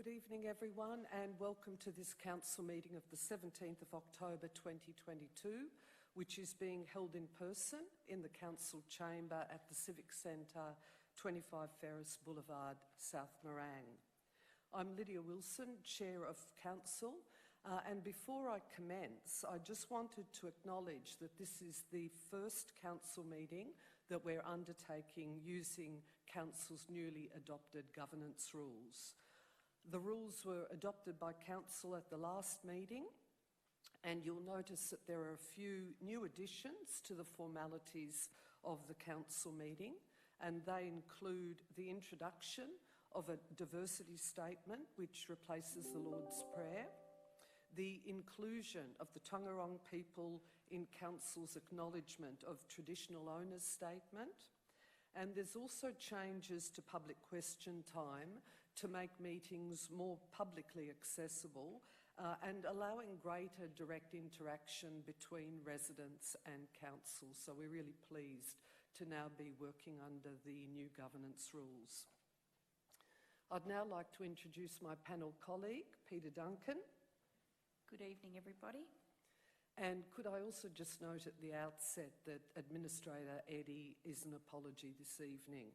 Good evening everyone and welcome to this council meeting of the 17th of October 2022, which is being held in person in the council chamber at the Civic Centre, 25 Ferris Boulevard, South Morang. I'm Lydia Wilson, Chair of Council, and before I commence, I just wanted to acknowledge that this is the first council meeting that we're undertaking using council's newly adopted governance rules. The rules were adopted by council at the last meeting, and you'll notice that there are a few new additions to the formalities of the council meeting, and they include the introduction of a diversity statement which replaces the Lord's Prayer, the inclusion of the Taungurung people in council's acknowledgement of traditional owners statement, and there's also changes to public question time to make meetings more publicly accessible and allowing greater direct interaction between residents and council. So we're really pleased to now be working under the new governance rules. I'd now like to introduce my panel colleague, Peter Duncan. Good evening, everybody. And could I also just note at the outset that Administrator Eddie is an apology this evening.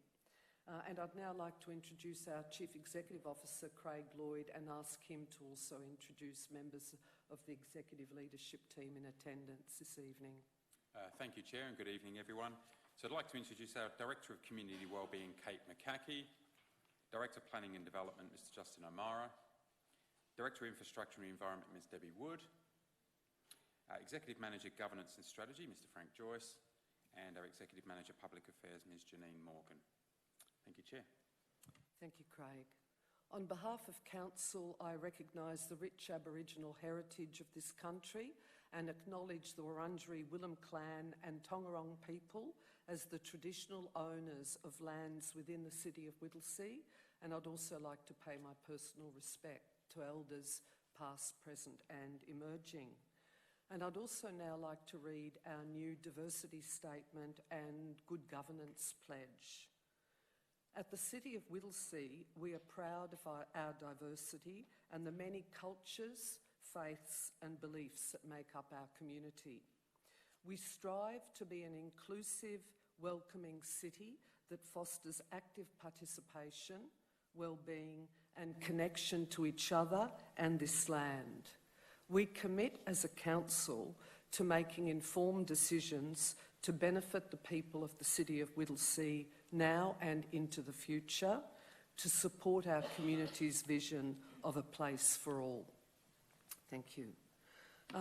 And I'd now like to introduce our Chief Executive Officer, Craig Lloyd, and ask him to also introduce members of the executive leadership team in attendance this evening. Thank you, Chair, and good evening, everyone. So I'd like to introduce our Director of Community Wellbeing, Kate McCackey, Director of Planning and Development, Mr Justin O'Mara, Director of Infrastructure and Environment, Ms Debbie Wood, Executive Manager Governance and Strategy, Mr Frank Joyce, and our Executive Manager Public Affairs, Ms Janine Morgan. Thank you, Chair. Thank you, Craig. On behalf of Council, I recognise the rich Aboriginal heritage of this country and acknowledge the Wurundjeri Willem clan and Taungurung people as the traditional owners of lands within the city of Whittlesea, and I'd also like to pay my personal respect to elders past, present and emerging. And I'd also now like to read our new diversity statement and good governance pledge. At the City of Whittlesea, we are proud of our diversity and the many cultures, faiths and beliefs that make up our community. We strive to be an inclusive, welcoming city that fosters active participation, well-being and connection to each other and this land. We commit as a council to making informed decisions to benefit the people of the City of Whittlesea now and into the future, to support our community's vision of a place for all. Thank you.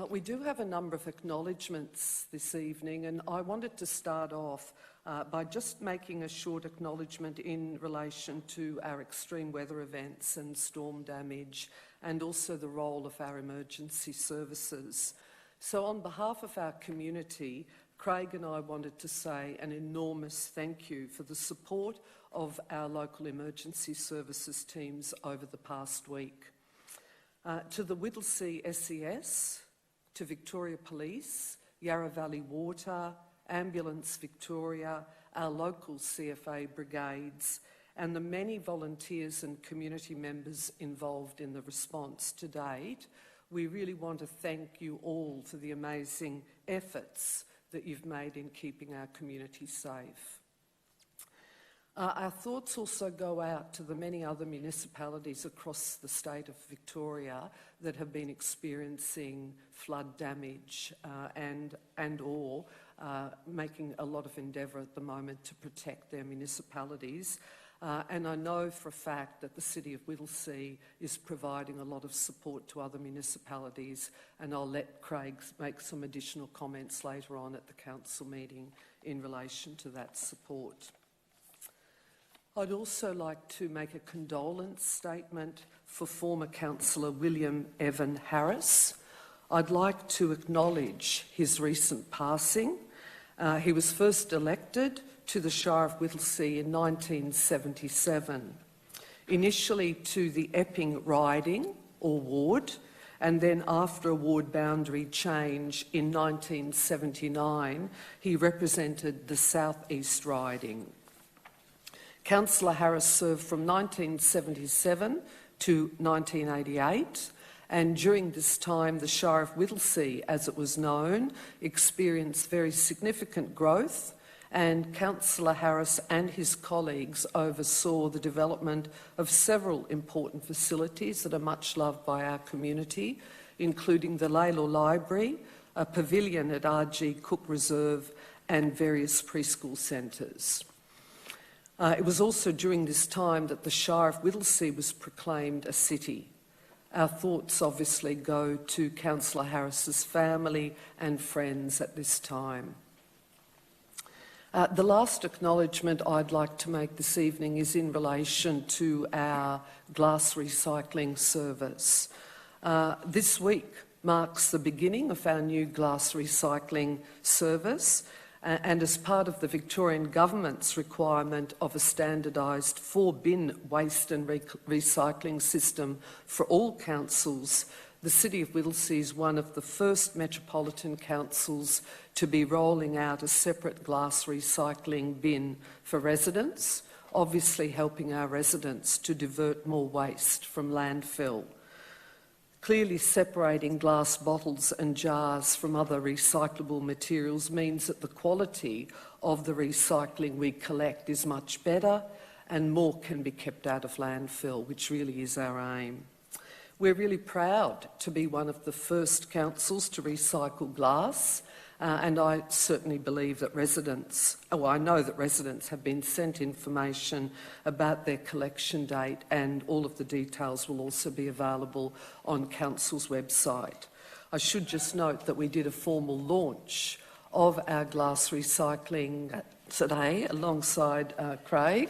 We do have a number of acknowledgements this evening, and I wanted to start off by just making a short acknowledgement in relation to our extreme weather events and storm damage, and also the role of our emergency services. So on behalf of our community, Craig and I wanted to say an enormous thank you for the support of our local emergency services teams over the past week. To the Whittlesea SES, to Victoria Police, Yarra Valley Water, Ambulance Victoria, our local CFA brigades, and the many volunteers and community members involved in the response to date, we really want to thank you all for the amazing efforts that you've made in keeping our community safe. Our thoughts also go out to the many other municipalities across the state of Victoria that have been experiencing flood damage and making a lot of endeavour at the moment to protect their municipalities. And I know for a fact that the City of Whittlesea is providing a lot of support to other municipalities, and I'll let Craig make some additional comments later on at the council meeting in relation to that support. I'd also like to make a condolence statement for former councillor William Evan Harris. I'd like to acknowledge his recent passing. He was first elected to the Shire of Whittlesea in 1977, initially to the Epping riding or ward, and then after a ward boundary change in 1979, he represented the South East riding. Councillor Harris served from 1977 to 1988. And during this time, the Shire of Whittlesea, as it was known, experienced very significant growth, and Councillor Harris and his colleagues oversaw the development of several important facilities that are much loved by our community, including the Laylaw Library, a pavilion at RG Cook Reserve, and various preschool centres. It was also during this time that the Shire of Whittlesea was proclaimed a city. Our thoughts obviously go to Councillor Harris's family and friends at this time. The last acknowledgement I'd like to make this evening is in relation to our glass recycling service. This week marks the beginning of our new glass recycling service, and as part of the Victorian Government's requirement of a standardised 4-bin waste and recycling system for all councils, the City of Whittlesea is one of the first metropolitan councils to be rolling out a separate glass recycling bin for residents, obviously helping our residents to divert more waste from landfill. Clearly, separating glass bottles and jars from other recyclable materials means that the quality of the recycling we collect is much better and more can be kept out of landfill, which really is our aim. We're really proud to be one of the first councils to recycle glass, and I certainly believe that I know that residents have been sent information about their collection date, and all of the details will also be available on Council's website. I should just note that we did a formal launch of our glass recycling today alongside Craig,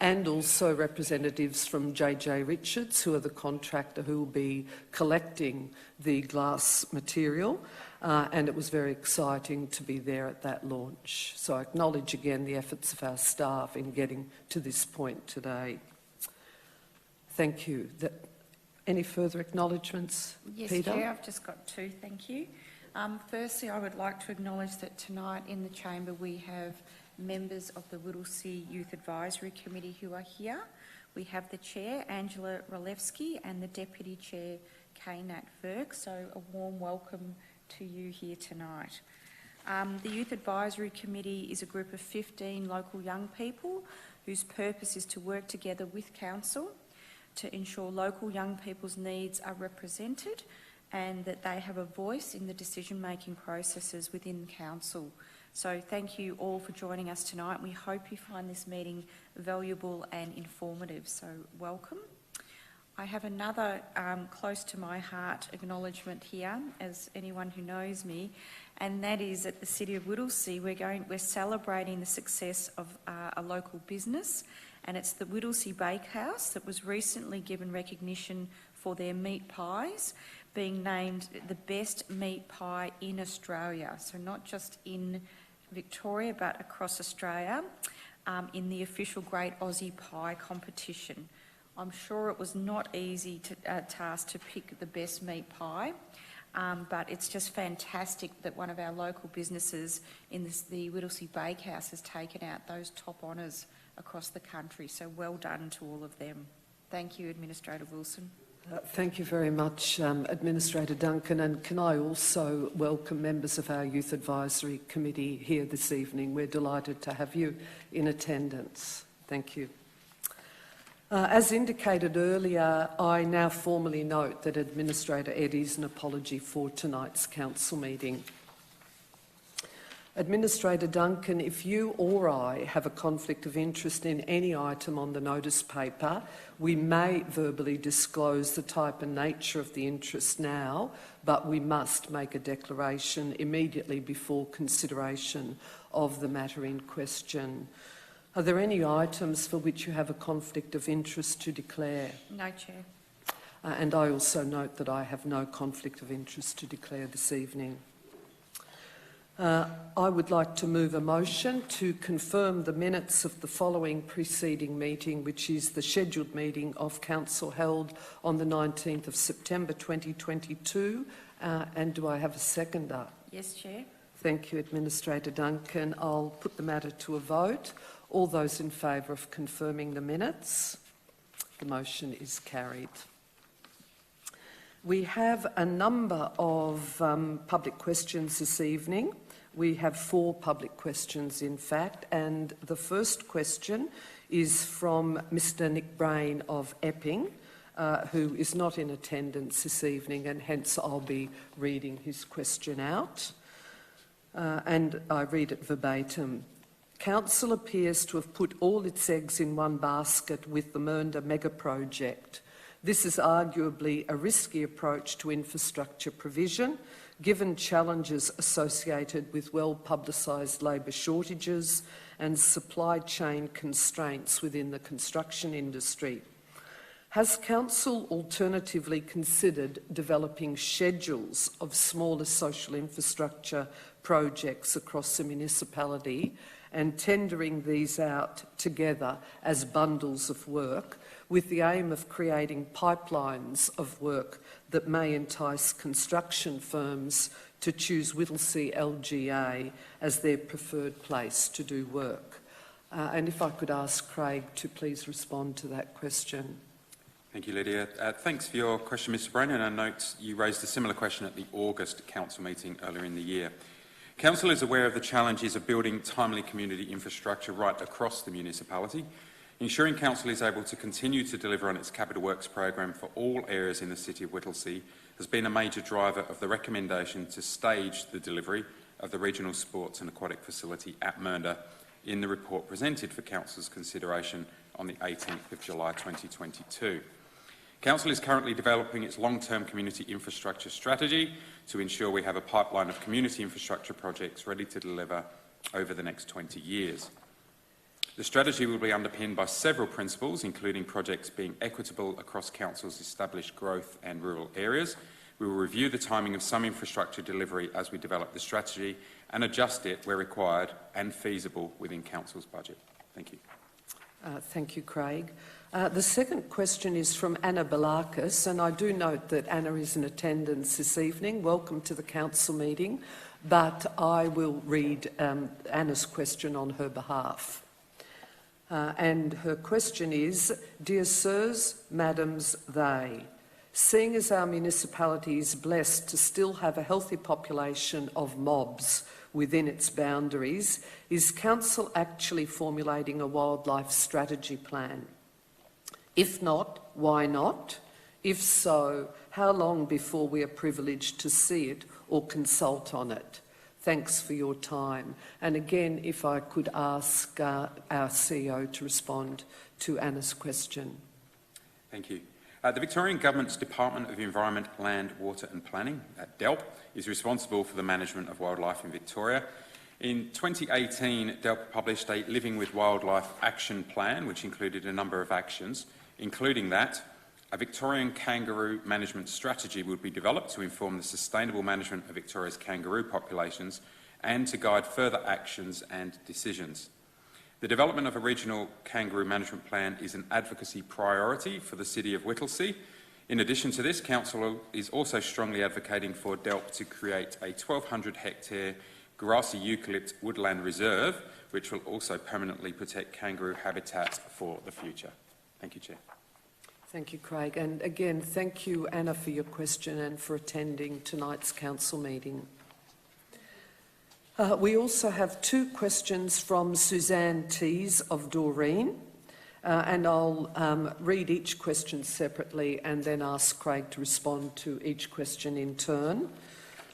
and also representatives from JJ Richards, who are the contractor who will be collecting the glass material. And it was very exciting to be there at that launch. So I acknowledge again the efforts of our staff in getting to this point today. Thank you. Any further acknowledgements, Yes, Peter? Chair, I've just got two, thank you. Firstly, I would like to acknowledge that tonight in the chamber we have members of the Whittlesea Youth Advisory Committee who are here. We have the Chair, Angela Rolewski, and the Deputy Chair, Kay Nat Virk. So a warm welcome to you here tonight. The Youth Advisory Committee is a group of 15 local young people whose purpose is to work together with Council to ensure local young people's needs are represented and that they have a voice in the decision-making processes within Council. So thank you all for joining us tonight. We hope you find this meeting valuable and informative, so welcome. I have another close to my heart acknowledgement here, as anyone who knows me, and that is at the City of Whittlesea. We're celebrating the success of a local business, and it's the Whittlesea Bakehouse that was recently given recognition for their meat pies, being named the best meat pie in Australia. So not just in Victoria, but across Australia, in the official Great Aussie Pie competition. I'm sure it was not easy task to pick the best meat pie, but it's just fantastic that one of our local businesses in the Whittlesea Bakehouse has taken out those top honours across the country. So well done to all of them. Thank you, Administrator Wilson. Thank you very much, Administrator Duncan, and can I also welcome members of our Youth Advisory Committee here this evening. We're delighted to have you in attendance. Thank you. As indicated earlier, I now formally note that Administrator eddies an apology for tonight's council meeting. Administrator Duncan, if you or I have a conflict of interest in any item on the notice paper, we may verbally disclose the type and nature of the interest now, but we must make a declaration immediately before consideration of the matter in question. Are there any items for which you have a conflict of interest to declare? No, Chair. And I also note that I have no conflict of interest to declare this evening. I would like to move a motion to confirm the minutes of the following preceding meeting, which is the scheduled meeting of Council held on the 19th of September 2022. And do I have a seconder? Yes, Chair. Thank you, Administrator Duncan. I'll put the matter to a vote. All those in favour of confirming the minutes? The motion is carried. We have a number of public questions this evening. We have 4 public questions, in fact, and the first question is from Mr. Nick Brain of Epping, who is not in attendance this evening, and hence I'll be reading his question out. And I read it verbatim. Council appears to have put all its eggs in one basket with the Mernda mega project. This is arguably a risky approach to infrastructure provision, given challenges associated with well-publicised labour shortages and supply chain constraints within the construction industry. Has Council alternatively considered developing schedules of smaller social infrastructure projects across the municipality and tendering these out together as bundles of work with the aim of creating pipelines of work that may entice construction firms to choose Whittlesea LGA as their preferred place to do work? And if I could ask Craig to please respond to that question. Thank you, Lydia. Thanks for your question, Mr. Brain, and I note you raised a similar question at the August Council meeting earlier in the year. Council is aware of the challenges of building timely community infrastructure right across the municipality. Ensuring Council is able to continue to deliver on its Capital Works programme for all areas in the City of Whittlesea has been a major driver of the recommendation to stage the delivery of the Regional Sports and Aquatic Facility at Mernda in the report presented for Council's consideration on the 18th of July 2022. Council is currently developing its long-term community infrastructure strategy to ensure we have a pipeline of community infrastructure projects ready to deliver over the next 20 years. The strategy will be underpinned by several principles, including projects being equitable across Council's established growth and rural areas. We will review the timing of some infrastructure delivery as we develop the strategy and adjust it where required and feasible within Council's budget. Thank you. Thank you, Craig. The second question is from Anna Balakis, and I do note that Anna is in attendance this evening. Welcome to the Council meeting, but I will read Anna's question on her behalf. And her question is, Dear Sirs, Madams, they, seeing as our municipality is blessed to still have a healthy population of mobs within its boundaries, is Council actually formulating a wildlife strategy plan? If not, why not? If so, how long before we are privileged to see it or consult on it? Thanks for your time. And again, if I could ask our CEO to respond to Anna's question. Thank you. The Victorian Government's Department of Environment, Land, Water and Planning, DELP, is responsible for the management of wildlife in Victoria. In 2018, DELP published a Living with Wildlife Action Plan, which included a number of actions, including that a Victorian kangaroo management strategy would be developed to inform the sustainable management of Victoria's kangaroo populations and to guide further actions and decisions. The development of a regional kangaroo management plan is an advocacy priority for the City of Whittlesea. In addition to this, Council is also strongly advocating for DELP to create a 1,200-hectare grassy eucalypt woodland reserve, which will also permanently protect kangaroo habitat for the future. Thank you, Chair. Thank you, Craig. And again, thank you, Anna, for your question and for attending tonight's Council meeting. We also have 2 questions from Suzanne Tees of Doreen, and I'll read each question separately and then ask Craig to respond to each question in turn.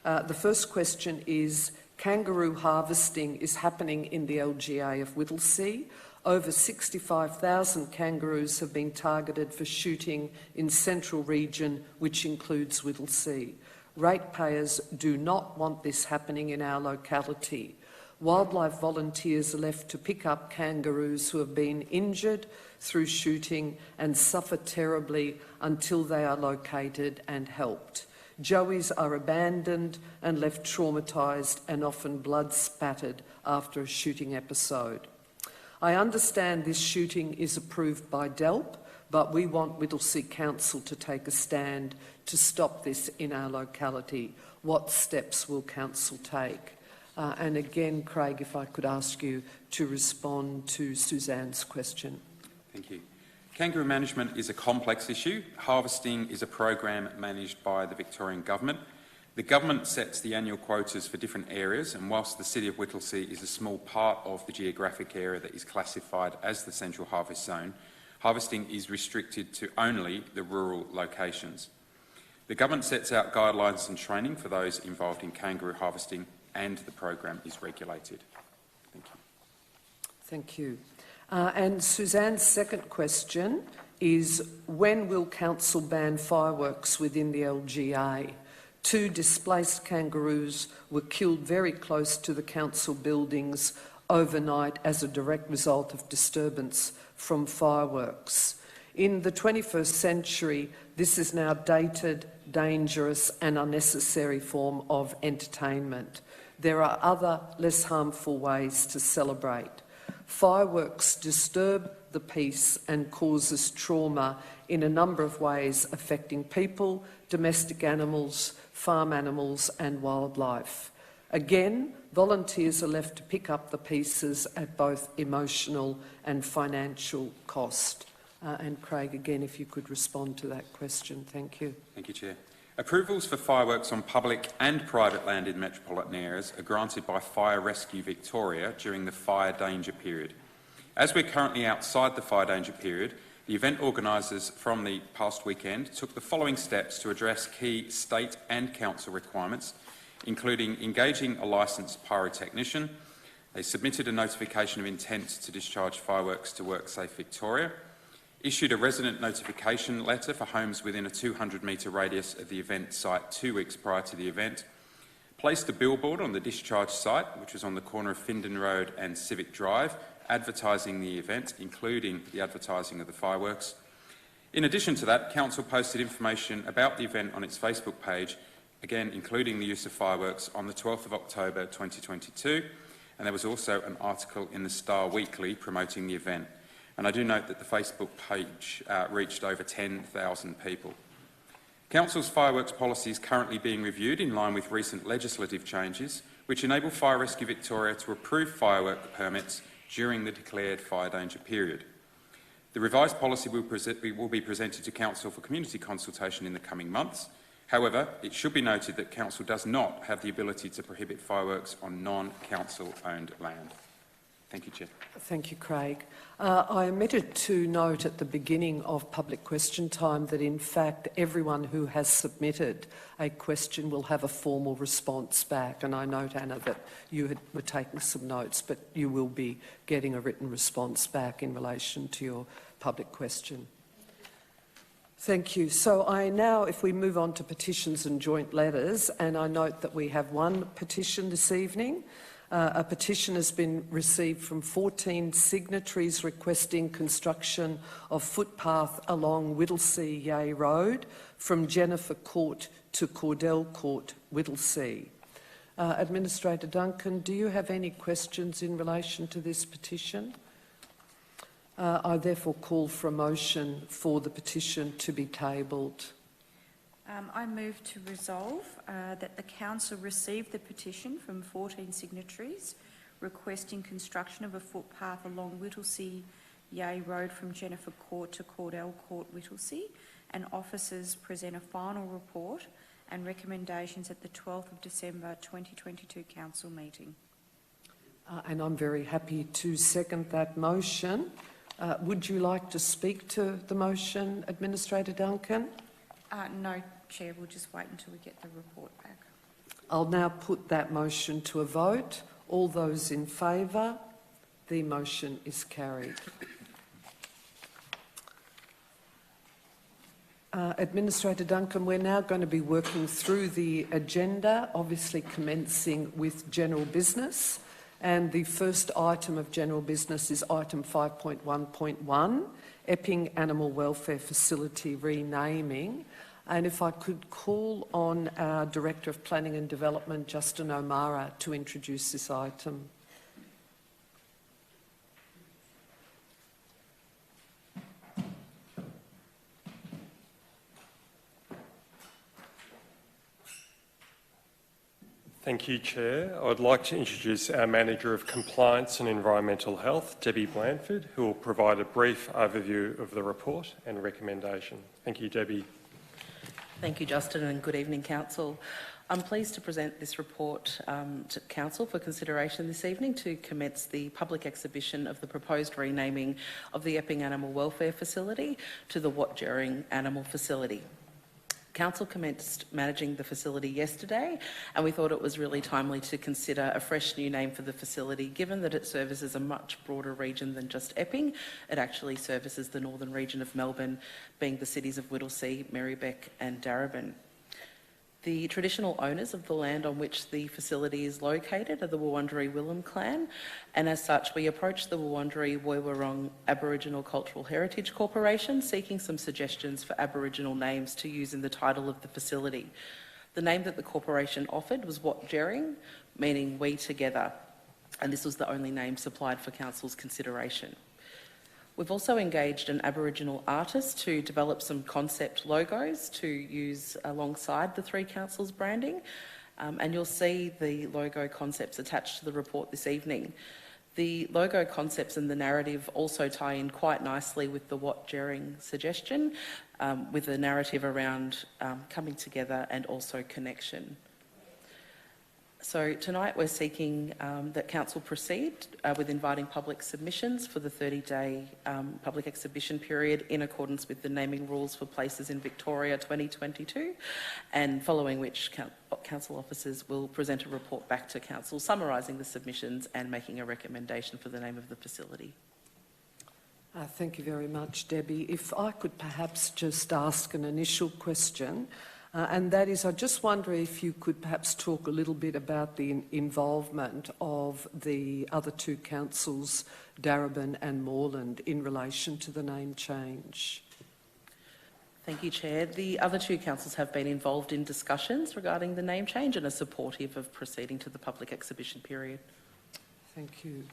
The first question is, kangaroo harvesting is happening in the LGA of Whittlesea. Over 65,000 kangaroos have been targeted for shooting in Central Region, which includes Whittlesea. Ratepayers do not want this happening in our locality. Wildlife volunteers are left to pick up kangaroos who have been injured through shooting and suffer terribly until they are located and helped. Joeys are abandoned and left traumatised and often blood spattered after a shooting episode. I understand this shooting is approved by DELP, but we want Whittlesea Council to take a stand to stop this in our locality. What steps will Council take? And again, Craig, if I could ask you to respond to Suzanne's question. Thank you. Kangaroo management is a complex issue. Harvesting is a program managed by the Victorian Government. The Government sets the annual quotas for different areas, and whilst the City of Whittlesea is a small part of the geographic area that is classified as the Central Harvest Zone, harvesting is restricted to only the rural locations. The Government sets out guidelines and training for those involved in kangaroo harvesting, and the program is regulated. Thank you. Thank you. And Suzanne's second question is, when will Council ban fireworks within the LGA? 2 displaced kangaroos were killed very close to the council buildings overnight as a direct result of disturbance from fireworks. In the 21st century, this is now dated, dangerous and unnecessary form of entertainment. There are other, less harmful ways to celebrate. Fireworks disturb the peace and causes trauma in a number of ways, affecting people, domestic animals, farm animals and wildlife. Again, volunteers are left to pick up the pieces at both emotional and financial cost. And Craig, again, if you could respond to that question. Thank you. Thank you, Chair. Approvals for fireworks on public and private land in metropolitan areas are granted by Fire Rescue Victoria during the fire danger period. As we're currently outside the fire danger period, the event organisers from the past weekend took the following steps to address key state and council requirements, including engaging a licensed pyrotechnician. They submitted a notification of intent to discharge fireworks to WorkSafe Victoria, issued a resident notification letter for homes within a 200-metre radius of the event site 2 weeks prior to the event, placed a billboard on the discharge site, which was on the corner of Findon Road and Civic Drive, advertising the event, including the advertising of the fireworks. In addition to that, Council posted information about the event on its Facebook page, again including the use of fireworks, on the 12th of October 2022, and there was also an article in the Star Weekly promoting the event. And I do note that the Facebook page reached over 10,000 people. Council's fireworks policy is currently being reviewed in line with recent legislative changes, which enable Fire Rescue Victoria to approve firework permits during the declared fire danger period. The revised policy will be presented to Council for community consultation in the coming months. However, it should be noted that Council does not have the ability to prohibit fireworks on non-Council-owned land. Thank you, Chair. Thank you, Craig. I omitted to note at the beginning of public question time that, in fact, everyone who has submitted a question will have a formal response back. And I note, Anna, that you were taking some notes, but you will be getting a written response back in relation to your public question. Thank you. So I now, if we move on to petitions and joint letters, and I note that we have one petition this evening. A petition has been received from 14 signatories requesting construction of footpath along Whittlesea Yea Road from Jennifer Court to Cordell Court, Whittlesea. Administrator Duncan, do you have any questions in relation to this petition? I therefore call for a motion for the petition to be tabled. I move to resolve that the Council receive the petition from 14 signatories requesting construction of a footpath along Whittlesea Yea Road from Jennifer Court to Cordell Court, Whittlesea, and officers present a final report and recommendations at the 12th of December 2022 Council meeting. And I'm very happy to second that motion. Would you like to speak to the motion, Administrator Duncan? No, Chair, we'll just wait until we get the report back. I'll now put that motion to a vote. All those in favour? The motion is carried. Administrator Duncan, we're now going to be working through the agenda, obviously commencing with general business. And the first item of general business is item 5.1.1, Epping Animal Welfare Facility renaming. And if I could call on our Director of Planning and Development, Justin O'Mara, to introduce this item. Thank you, Chair. I would like to introduce our Manager of Compliance and Environmental Health, Debbie Blandford, who will provide a brief overview of the report and recommendation. Thank you, Debbie. Thank you, Justin, and good evening, Council. I'm pleased to present this report to Council for consideration this evening to commence the public exhibition of the proposed renaming of the Epping Animal Welfare Facility to the Whittlesea Animal Facility. Council commenced managing the facility yesterday, and we thought it was really timely to consider a fresh new name for the facility, given that it services a much broader region than just Epping. It actually services the northern region of Melbourne, being the cities of Whittlesea, Marybeck and Darebin. The traditional owners of the land on which the facility is located are the Wurundjeri Willem clan, and as such we approached the Wurundjeri Woiwurrung Aboriginal Cultural Heritage Corporation seeking some suggestions for Aboriginal names to use in the title of the facility. The name that the corporation offered was Whittlesea, meaning we together, and this was the only name supplied for Council's consideration. We've also engaged an Aboriginal artist to develop some concept logos to use alongside the three councils' branding, and you'll see the logo concepts attached to the report this evening. The logo concepts and the narrative also tie in quite nicely with the Whittlesea suggestion, with a narrative around coming together and also connection. So tonight we're seeking that Council proceed with inviting public submissions for the 30-day public exhibition period in accordance with the naming rules for places in Victoria 2022, and following which Council officers will present a report back to Council summarising the submissions and making a recommendation for the name of the facility. Thank you very much, Debbie. If I could perhaps just ask an initial question, and that is, I just wonder if you could perhaps talk a little bit about the involvement of the other two councils, Darebin and Moreland, in relation to the name change. Thank you, Chair. The other two councils have been involved in discussions regarding the name change and are supportive of proceeding to the public exhibition period. Thank you.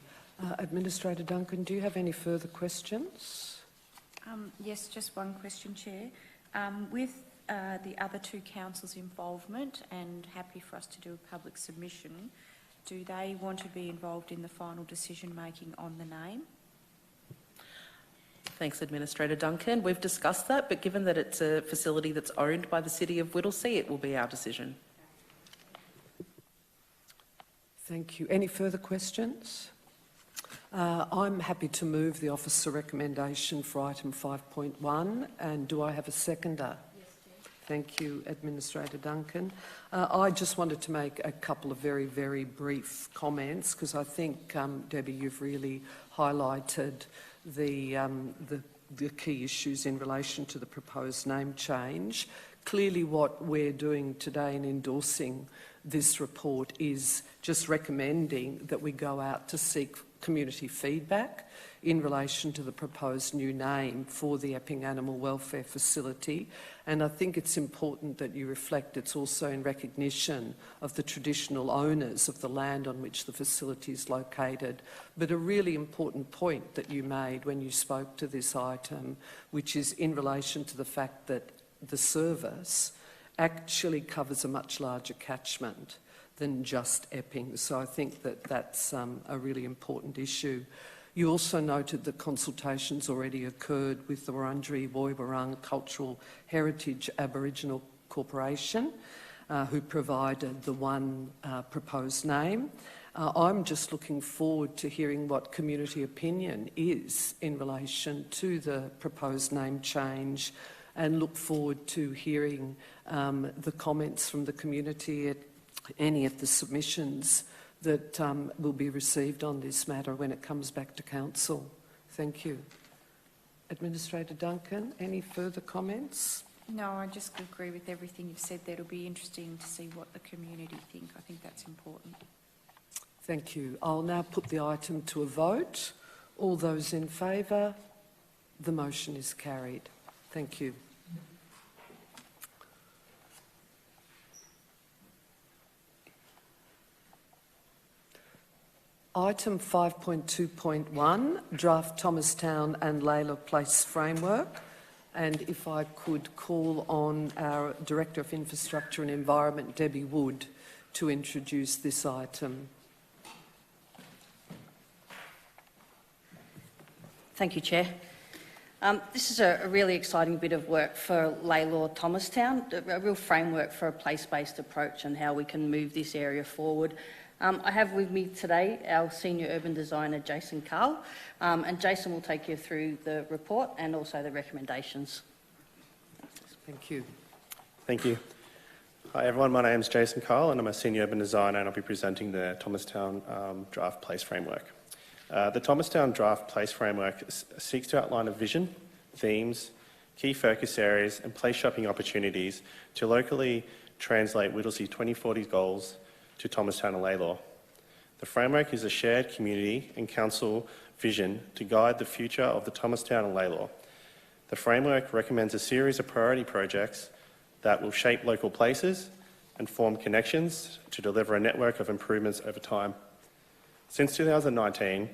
Administrator Duncan, do you have any further questions? Yes, just one question, Chair. With the other two councils' involvement and happy for us to do a public submission, do they want to be involved in the final decision making on the name? Thanks, Administrator Duncan. We've discussed that, but given that it's a facility that's owned by the City of Whittlesea, it will be our decision. Thank you. Any further questions? I'm happy to move the officer recommendation for item 5.1, and do I have a seconder? Thank you, Administrator Duncan. I just wanted to make a couple of very, very brief comments because I think, Debbie, you've really highlighted the key issues in relation to the proposed name change. Clearly what we're doing today in endorsing this report is just recommending that we go out to seek community feedback in relation to the proposed new name for the Epping Animal Welfare Facility. And I think it's important that you reflect it's also in recognition of the traditional owners of the land on which the facility is located. But a really important point that you made when you spoke to this item, which is in relation to the fact that the service actually covers a much larger catchment than just Epping. So I think that that's a really important issue. You also noted that consultations already occurred with the Wurundjeri Woiwurrung Cultural Heritage Aboriginal Corporation, who provided the one proposed name. I'm just looking forward to hearing what community opinion is in relation to the proposed name change, and look forward to hearing the comments from the community at any of the submissions that will be received on this matter when it comes back to Council. Thank you. Administrator Duncan, any further comments? No, I just agree with everything you've said there. It'll be interesting to see what the community think. I think that's important. Thank you. I'll now put the item to a vote. All those in favour? The motion is carried. Thank you. Item 5.2.1, Draft Thomastown and Layla Place Framework. And if I could call on our Director of Infrastructure and Environment, Debbie Wood, to introduce this item. Thank you, Chair. This is a really exciting bit of work for Laylaw Thomastown, a real framework for a place-based approach and how we can move this area forward. I have with me today our Senior Urban Designer, Jason Carl, and Jason will take you through the report and also the recommendations. Thank you. Thank you. Hi everyone, my name is Jason Carl and I'm a Senior Urban Designer and I'll be presenting the Thomastown Draft Place Framework. The Thomastown Draft Place Framework seeks to outline a vision, themes, key focus areas and place shopping opportunities to locally translate Whittlesea 2040 goals to Thomastown and Laylaw. The framework is a shared community and council vision to guide the future of the Thomastown and Laylaw. The framework recommends a series of priority projects that will shape local places and form connections to deliver a network of improvements over time. Since 2019,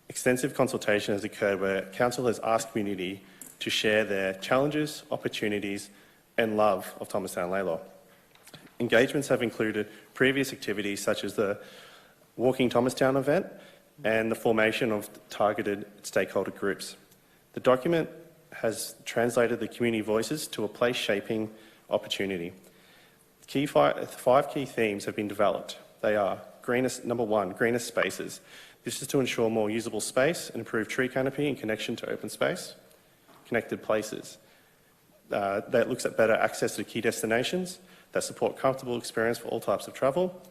extensive consultation has occurred where Council has asked community to share their challenges, opportunities and love of Thomastown and Laylaw. Engagements have included previous activities such as the Walking Thomastown event and the formation of targeted stakeholder groups. The document has translated the community voices to a place-shaping opportunity. Five key themes have been developed. They are number one, greener spaces. This is to ensure more usable space and improve tree canopy in connection to open space. Connected places. That looks at better access to key destinations that support comfortable experience for all types of travel.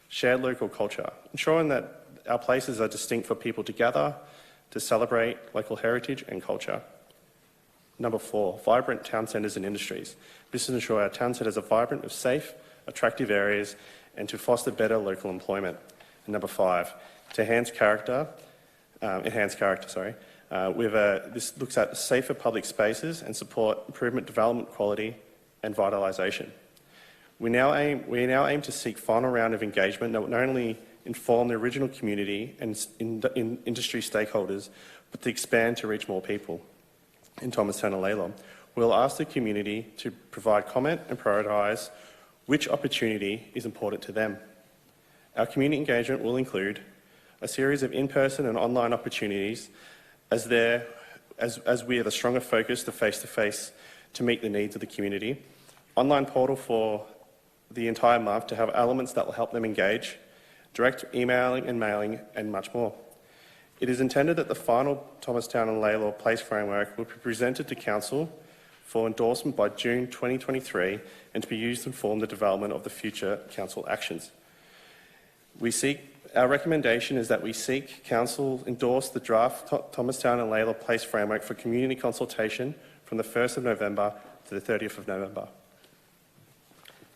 Shared local culture, ensuring that our places are distinct for people to gather, to celebrate local heritage and culture. Number four, vibrant town centres and industries. This is to ensure our town centres are vibrant with safe, attractive areas and to foster better local employment. And number five, to enhance character. This looks at safer public spaces and support improvement, development, quality and vitalisation. We now aim to seek final round of engagement that will not only inform the original community and industry stakeholders, but to expand to reach more people in Thomastown and Laylaw. We'll ask the community to provide comment and prioritise which opportunity is important to them. Our community engagement will include a series of in-person and online opportunities as we have a stronger focus to face-to-face to meet the needs of the community. Online portal for the entire month to have elements that will help them engage, direct emailing and mailing and much more. It is intended that the final Thomastown and Laylaw Place Framework will be presented to Council for endorsement by June 2023 and to be used to inform the development of the future Council actions. Our recommendation is that we seek Council endorse the draft Thomastown and Laylaw Place Framework for community consultation from the 1st of November to the 30th of November.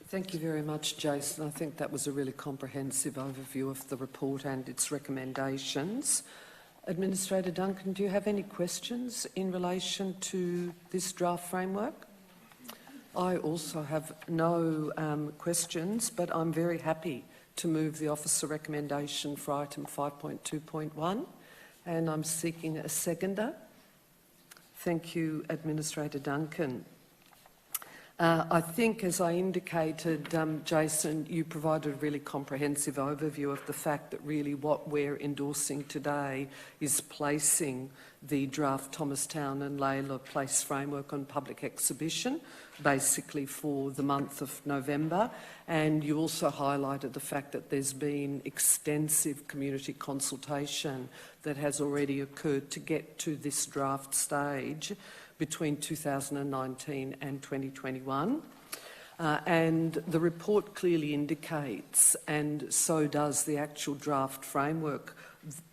Thank you very much, Jason. I think that was a really comprehensive overview of the report and its recommendations. Administrator Duncan, do you have any questions in relation to this draft framework? I also have no questions, but I'm very happy to move the officer recommendation for item 5.2.1 and I'm seeking a seconder. Thank you, Administrator Duncan. I think, as I indicated, Jason, you provided a really comprehensive overview of the fact that really what we're endorsing today is placing the draft Thomastown and Laylaw Place Framework on public exhibition, basically for the month of November. And you also highlighted the fact that there's been extensive community consultation that has already occurred to get to this draft stage between 2019 and 2021. And the report clearly indicates, and so does the actual draft framework,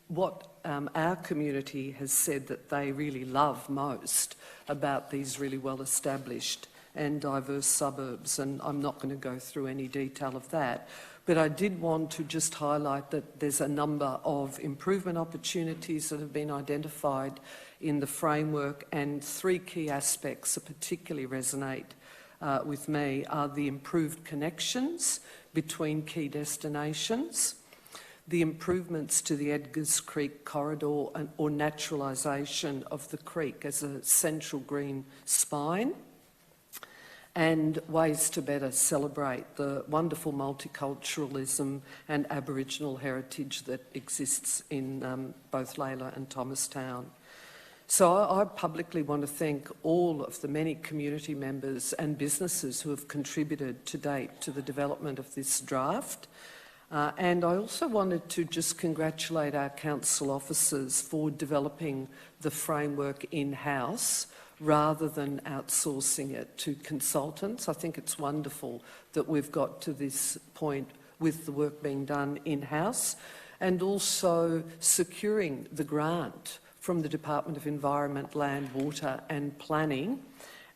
what our community has said that they really love most about these really well-established and diverse suburbs, and I'm not going to go through any detail of that. But I did want to just highlight that there's a number of improvement opportunities that have been identified in the framework, and three key aspects that particularly resonate with me are the improved connections between key destinations, the improvements to the Edgars Creek corridor or naturalisation of the creek as a central green spine, and ways to better celebrate the wonderful multiculturalism and Aboriginal heritage that exists in both Layla and Thomastown. So I publicly want to thank all of the many community members and businesses who have contributed to date to the development of this draft. And I also wanted to just congratulate our council officers for developing the framework in-house rather than outsourcing it to consultants. I think it's wonderful that we've got to this point with the work being done in-house, and also securing the grant from the Department of Environment, Land, Water and Planning,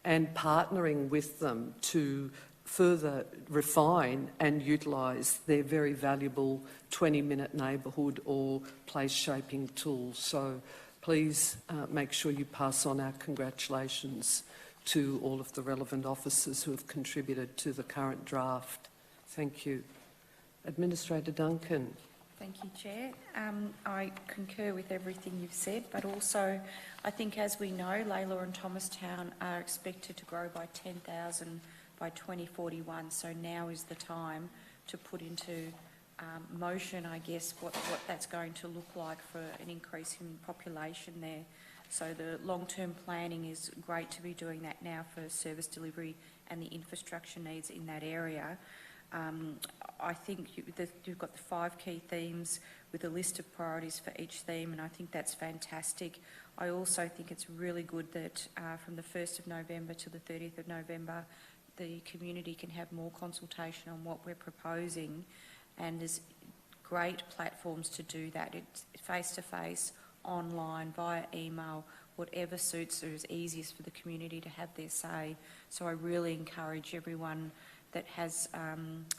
and partnering with them to further refine and utilise their very valuable 20-minute neighbourhood or place shaping tool. So please make sure you pass on our congratulations to all of the relevant officers who have contributed to the current draft. Thank you. Administrator Duncan. Thank you, Chair. I concur with everything you've said, but also I think, as we know, Layla and Thomastown are expected to grow by 10,000 by 2041, so now is the time to put into motion, I guess, what that's going to look like for an increase in population there. So the long-term planning is great to be doing that now for service delivery and the infrastructure needs in that area. I think you've got the 5 key themes with a list of priorities for each theme, and I think that's fantastic. I also think it's really good that from the 1st of November to the 30th of November, the community can have more consultation on what we're proposing, and there's great platforms to do that. It's face-to-face, online, via email, whatever suits or is easiest for the community to have their say. So I really encourage everyone that has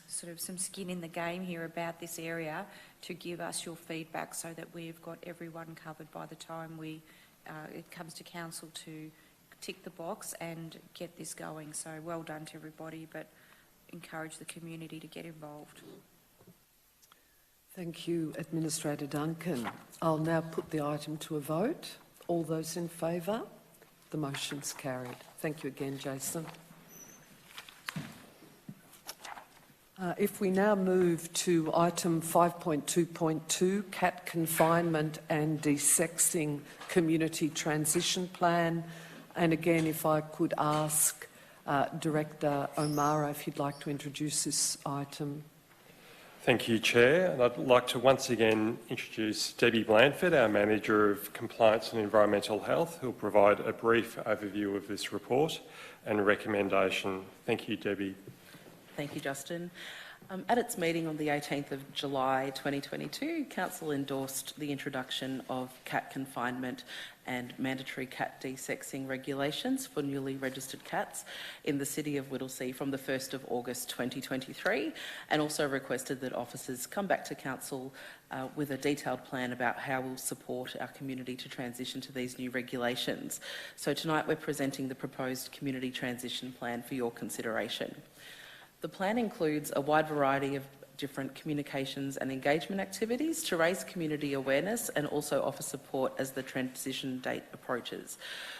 sort of some skin in the game here about this area to give us your feedback, so that we've got everyone covered by the time it comes to council to tick the box and get this going. So well done to everybody, but encourage the community to get involved. Thank you, Administrator Duncan. I'll now put the item to a vote. All those in favour? The motion's carried. Thank you again, Jason. If we now move to item 5.2.2, cat confinement and desexing community transition plan. And again, if I could ask Director O'Mara if he'd like to introduce this item. Thank you, Chair. And I'd like to once again introduce Debbie Blandford, our Manager of Compliance and Environmental Health, who will provide a brief overview of this report and recommendation. Thank you, Debbie. Thank you, Justin. At its meeting on the 18th of July 2022, Council endorsed the introduction of cat confinement and mandatory cat desexing regulations for newly registered cats in the City of Whittlesea from the 1st of August 2023, and also requested that officers come back to Council with a detailed plan about how we'll support our community to transition to these new regulations. So tonight we're presenting the proposed community transition plan for your consideration. The plan includes a wide variety of different communications and engagement activities to raise community awareness and also offer support as the transition date approaches.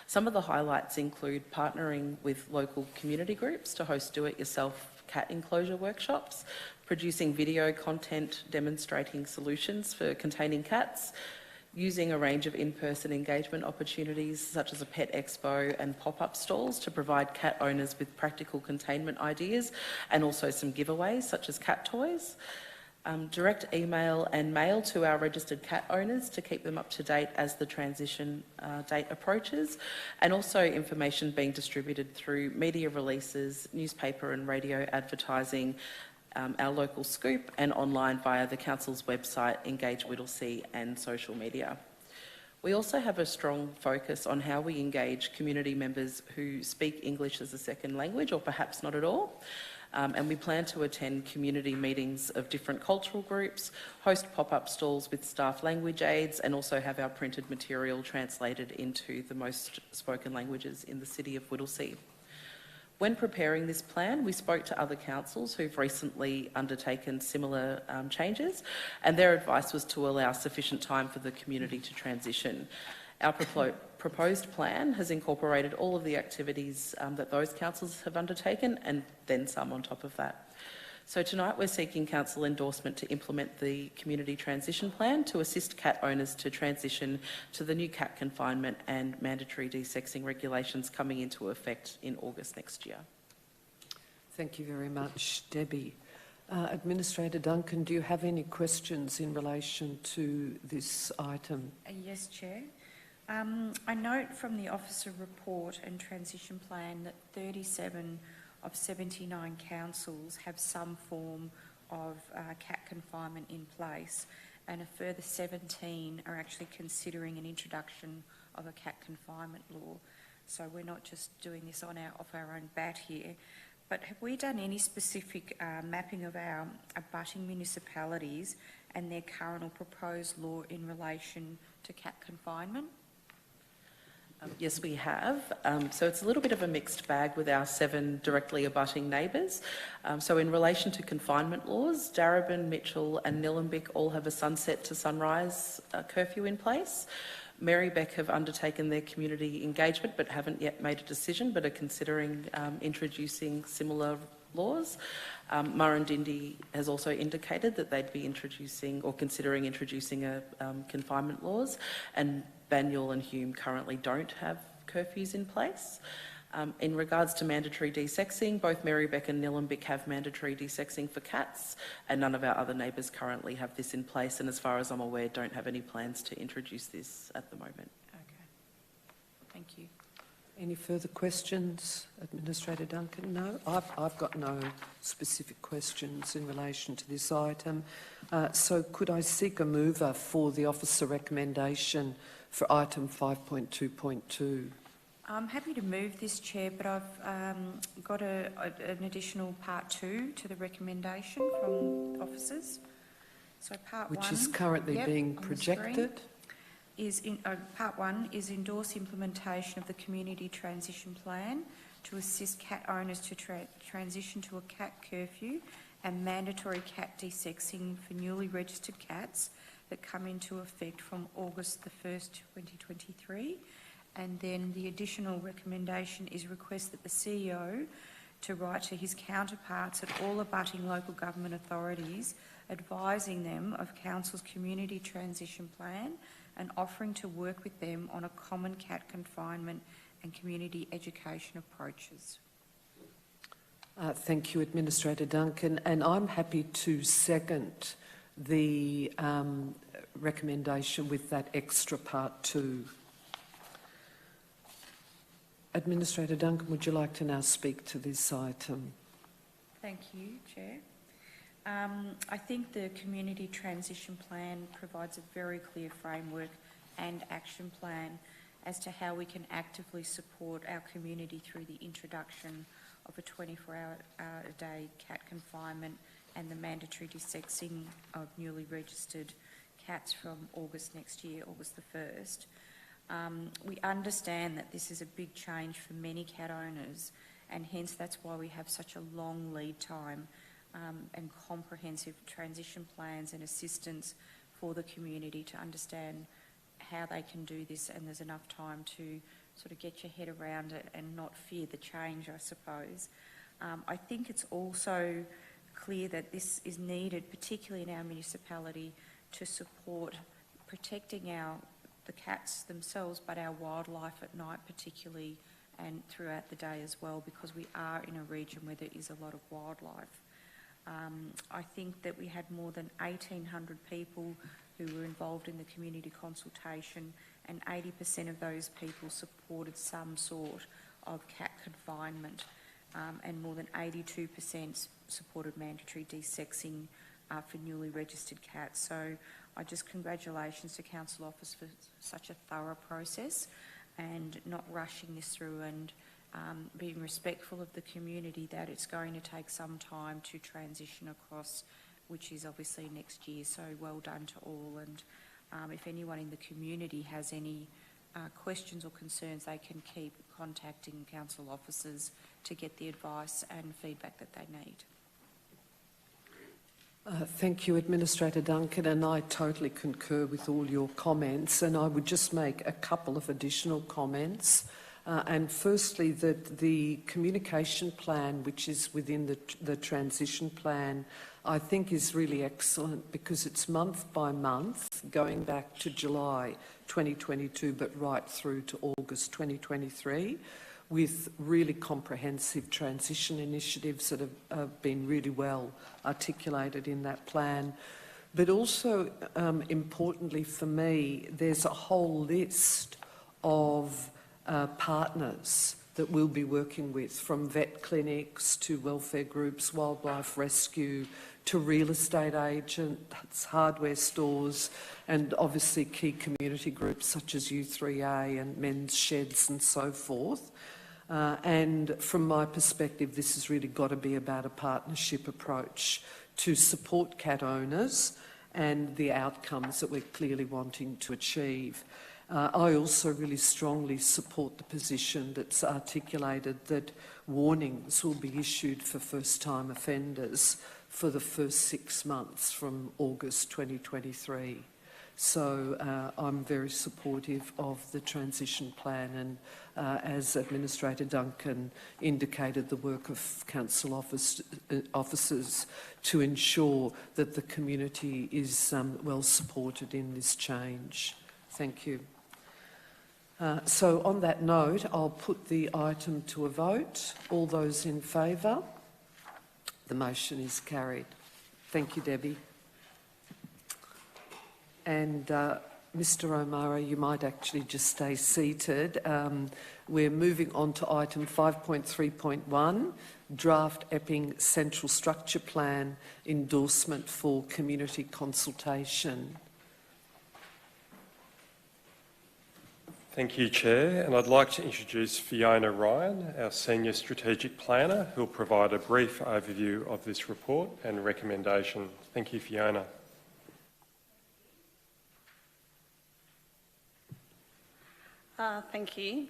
Some of the highlights include partnering with local community groups to host do-it-yourself cat enclosure workshops, producing video content demonstrating solutions for containing cats, using a range of in-person engagement opportunities such as a pet expo and pop-up stalls to provide cat owners with practical containment ideas, and also some giveaways such as cat toys. Direct email and mail to our registered cat owners to keep them up to date as the transition date approaches, and also information being distributed through media releases, newspaper and radio advertising, our local scoop, and online via the Council's website, Engage Whittlesea, and social media. We also have a strong focus on how we engage community members who speak English as a second language, or perhaps not at all. And we plan to attend community meetings of different cultural groups, host pop-up stalls with staff language aids, and also have our printed material translated into the most spoken languages in the City of Whittlesea. When preparing this plan, we spoke to other councils who've recently undertaken similar changes, and their advice was to allow sufficient time for the community to transition. Our proposed plan has incorporated all of the activities that those councils have undertaken and then some on top of that. So tonight we're seeking council endorsement to implement the community transition plan to assist cat owners to transition to the new cat confinement and mandatory desexing regulations coming into effect in August next year. Thank you very much, Debbie. Administrator Duncan, do you have any questions in relation to this item? Yes, Chair. I note from the officer report and transition plan that 37 of 79 councils have some form of cat confinement in place, and a further 17 are actually considering an introduction of a cat confinement law. So we're not just doing this off our own bat here. But have we done any specific mapping of our abutting municipalities and their current or proposed law in relation to cat confinement? Yes, we have. So it's a little bit of a mixed bag with our 7 directly abutting neighbours. So in relation to confinement laws, Darebin, Mitchell and Nillumbik all have a sunset to sunrise curfew in place. Marybeck have undertaken their community engagement but haven't yet made a decision, but are considering introducing similar laws. Murrindindi has also indicated that they'd be introducing or considering introducing a confinement laws, and Banyule and Hume currently don't have curfews in place. In regards to mandatory desexing, both Marybeck and Nillumbik have mandatory desexing for cats, and none of our other neighbours currently have this in place, and as far as I'm aware, don't have any plans to introduce this at the moment. Okay. Thank you. Any further questions, Administrator Duncan? No, I've got no specific questions in relation to this item. So could I seek a mover for the officer recommendation for item 5.2.2? I'm happy to move this, Chair, but I've got an additional part 2 to the recommendation from officers. So part 1... Which is currently being projected. Part 1 is endorse implementation of the community transition plan to assist cat owners to transition to a cat curfew and mandatory cat desexing for newly registered cats that come into effect from August the 1st, 2023. And then the additional recommendation is request that the CEO to write to his counterparts at all abutting local government authorities, advising them of Council's community transition plan and offering to work with them on a common cat confinement and community education approaches. Thank you, Administrator Duncan. And I'm happy to second the recommendation with that extra part 2. Administrator Duncan, would you like to now speak to this item? Thank you, Chair. I think the community transition plan provides a very clear framework and action plan as to how we can actively support our community through the introduction of a 24-hour-a-day cat confinement and the mandatory desexing of newly registered cats from August next year, August the 1st. We understand that this is a big change for many cat owners, and hence that's why we have such a long lead time and comprehensive transition plans and assistance for the community to understand how they can do this, and there's enough time to sort of get your head around it and not fear the change, I suppose. I think it's also clear that this is needed, particularly in our municipality, to support protecting the cats themselves, but our wildlife at night particularly, and throughout the day as well, because we are in a region where there is a lot of wildlife. I think that we had more than 1,800 people who were involved in the community consultation, and 80% of those people supported some sort of cat confinement, and more than 82% supported mandatory desexing for newly registered cats. So I just congratulations to Council Office for such a thorough process and not rushing this through, and being respectful of the community that it's going to take some time to transition across, which is obviously next year. So well done to all, and if anyone in the community has any questions or concerns, they can keep contacting council officers to get the advice and feedback that they need. Thank you, Administrator Duncan, and I totally concur with all your comments, and I would just make a couple of additional comments. And firstly, that the communication plan, which is within the transition plan, I think is really excellent because it's month by month, going back to July 2022, but right through to August 2023, with really comprehensive transition initiatives that have been really well articulated in that plan. But also, importantly for me, there's a whole list of partners that we'll be working with, from vet clinics to welfare groups, wildlife rescue, to real estate agents, hardware stores, and obviously key community groups such as U3A and men's sheds and so forth. And from my perspective, this has really got to be about a partnership approach to support cat owners and the outcomes that we're clearly wanting to achieve. I also really strongly support the position that's articulated that warnings will be issued for first-time offenders for the first 6 months from August 2023. So I'm very supportive of the transition plan, and as Administrator Duncan indicated, the work of council officers to ensure that the community is well supported in this change. Thank you. So on that note, I'll put the item to a vote. All those in favour? The motion is carried. Thank you, Debbie. And Mr O'Mara, you might actually just stay seated. We're moving on to item 5.3.1, Draft Epping Central Structure Plan Endorsement for Community Consultation. Thank you, Chair, and I'd like to introduce Fiona Ryan, our Senior Strategic Planner, who will provide a brief overview of this report and recommendation. Thank you, Fiona. Thank you.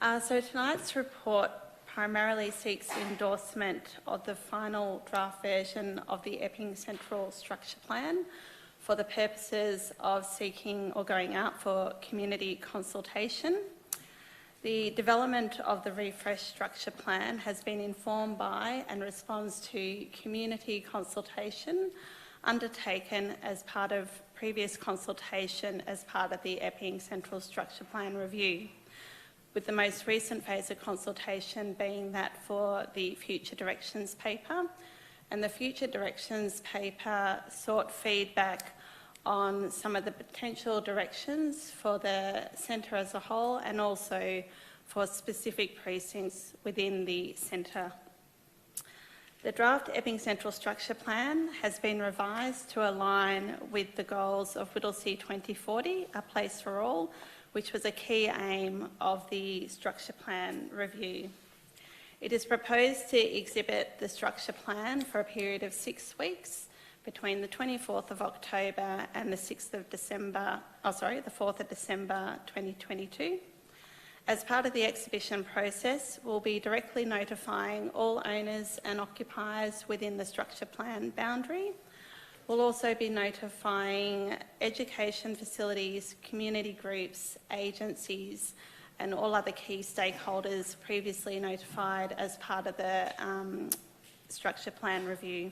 So tonight's report primarily seeks endorsement of the final draft version of the Epping Central Structure Plan for the purposes of seeking or going out for community consultation. The development of the refreshed structure plan has been informed by and responds to community consultation undertaken as part of previous consultation as part of the Epping Central Structure Plan review, with the most recent phase of consultation being that for the Future Directions paper. And the Future Directions paper sought feedback on some of the potential directions for the centre as a whole and also for specific precincts within the centre. The draft Epping Central Structure Plan has been revised to align with the goals of Whittlesea 2040, A Place for All, which was a key aim of the Structure Plan review. It is proposed to exhibit the Structure Plan for a period of 6 weeks between the 24th of October and the 4th of December 2022. As part of the exhibition process, we'll be directly notifying all owners and occupiers within the structure plan boundary. We'll also be notifying education facilities, community groups, agencies, and all other key stakeholders previously notified as part of the structure plan review.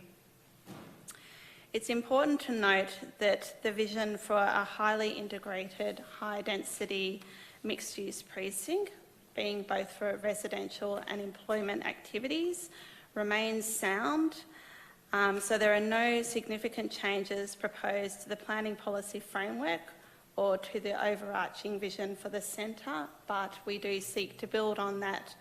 It's important to note that the vision for a highly integrated, high-density, mixed-use precinct, being both for residential and employment activities, remains sound. So there are no significant changes proposed to the planning policy framework or to the overarching vision for the centre, but we do seek to build on that,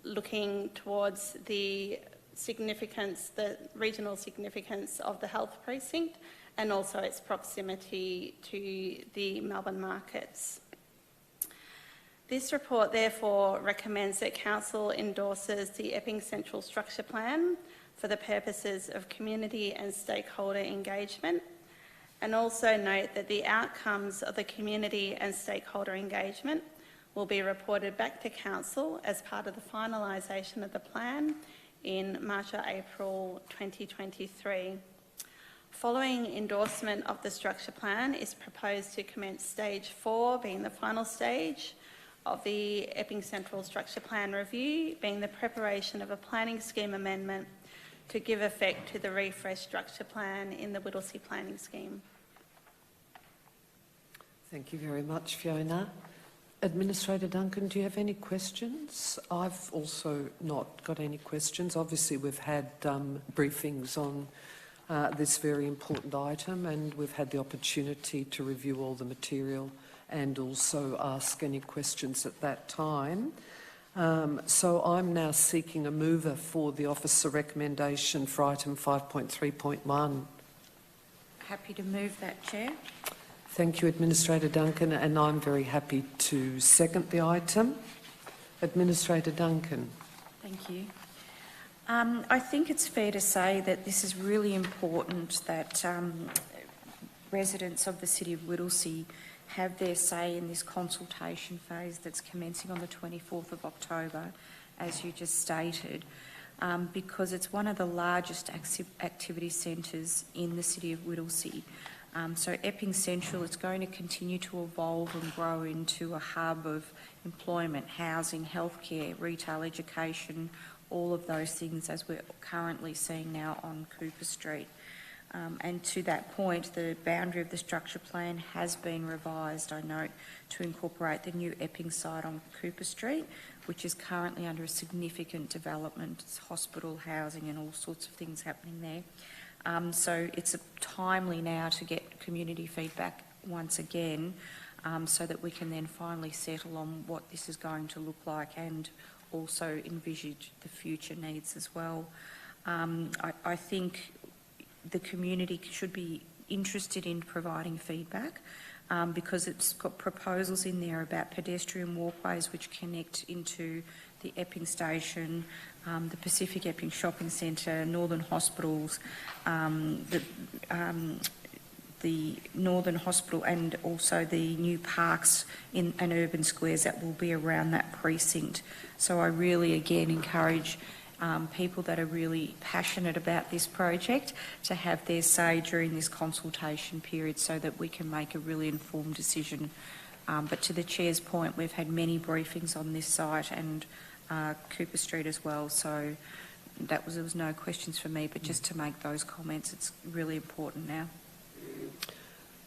looking towards the significance, the regional significance of the health precinct and also its proximity to the Melbourne markets. This report therefore recommends that Council endorses the Epping Central Structure Plan for the purposes of community and stakeholder engagement, and also note that the outcomes of the community and stakeholder engagement will be reported back to Council as part of the finalisation of the plan in March or April 2023. Following endorsement of the structure plan, is proposed to commence stage 4, being the final stage of the Epping Central Structure Plan review, being the preparation of a planning scheme amendment to give effect to the refreshed structure plan in the Whittlesea planning scheme. Thank you very much, Fiona. Administrator Duncan, do you have any questions? I've also not got any questions. Obviously, we've had briefings on this very important item, and we've had the opportunity to review all the material and also ask any questions at that time. So I'm now seeking a mover for the officer recommendation for item 5.3.1. Happy to move that, Chair. Thank you, Administrator Duncan, and I'm very happy to second the item. Administrator Duncan. Thank you. I think it's fair to say that this is really important that residents of the City of Whittlesea have their say in this consultation phase that's commencing on the 24th of October, as you just stated, because it's one of the largest activity centres in the City of Whittlesea. So Epping Central is going to continue to evolve and grow into a hub of employment, housing, healthcare, retail, education, all of those things as we're currently seeing now on Cooper Street. And to that point, the boundary of the structure plan has been revised, I note, to incorporate the new Epping site on Cooper Street, which is currently under a significant development. It's hospital, housing and all sorts of things happening there. So it's timely now to get community feedback once again, so that we can then finally settle on what this is going to look like and also envisage the future needs as well. I think the community should be interested in providing feedback, because it's got proposals in there about pedestrian walkways which connect into the Epping Station, the Pacific Epping Shopping Centre, Northern Hospitals, the Northern Hospital, and also the new parks and urban squares that will be around that precinct. So I really again encourage people that are really passionate about this project to have their say during this consultation period so that we can make a really informed decision. But to the Chair's point, we've had many briefings on this site and Cooper Street as well, so there was no questions for me, but just to make those comments, it's really important now.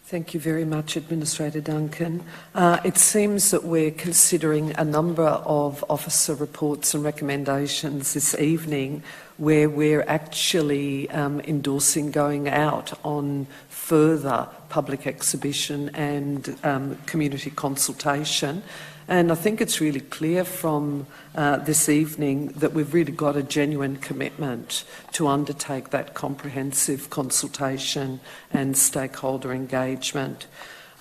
Thank you very much, Administrator Duncan. It seems that we're considering a number of officer reports and recommendations this evening where we're actually endorsing going out on further public exhibition and community consultation. And I think it's really clear from this evening that we've really got a genuine commitment to undertake that comprehensive consultation and stakeholder engagement.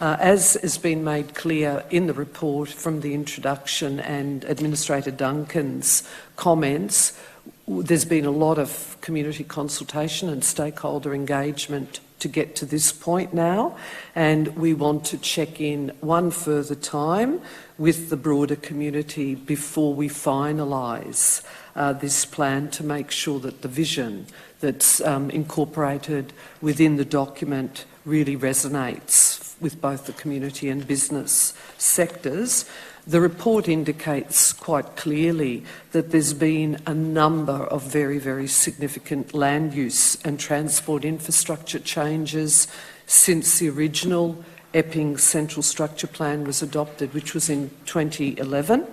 As has been made clear in the report from the introduction and Administrator Duncan's comments, there's been a lot of community consultation and stakeholder engagement to get to this point now, and we want to check in one further time with the broader community before we finalise this plan to make sure that the vision that's incorporated within the document really resonates with both the community and business sectors. The report indicates quite clearly that there's been a number of very, very significant land use and transport infrastructure changes since the original Epping Central Structure Plan was adopted, which was in 2011,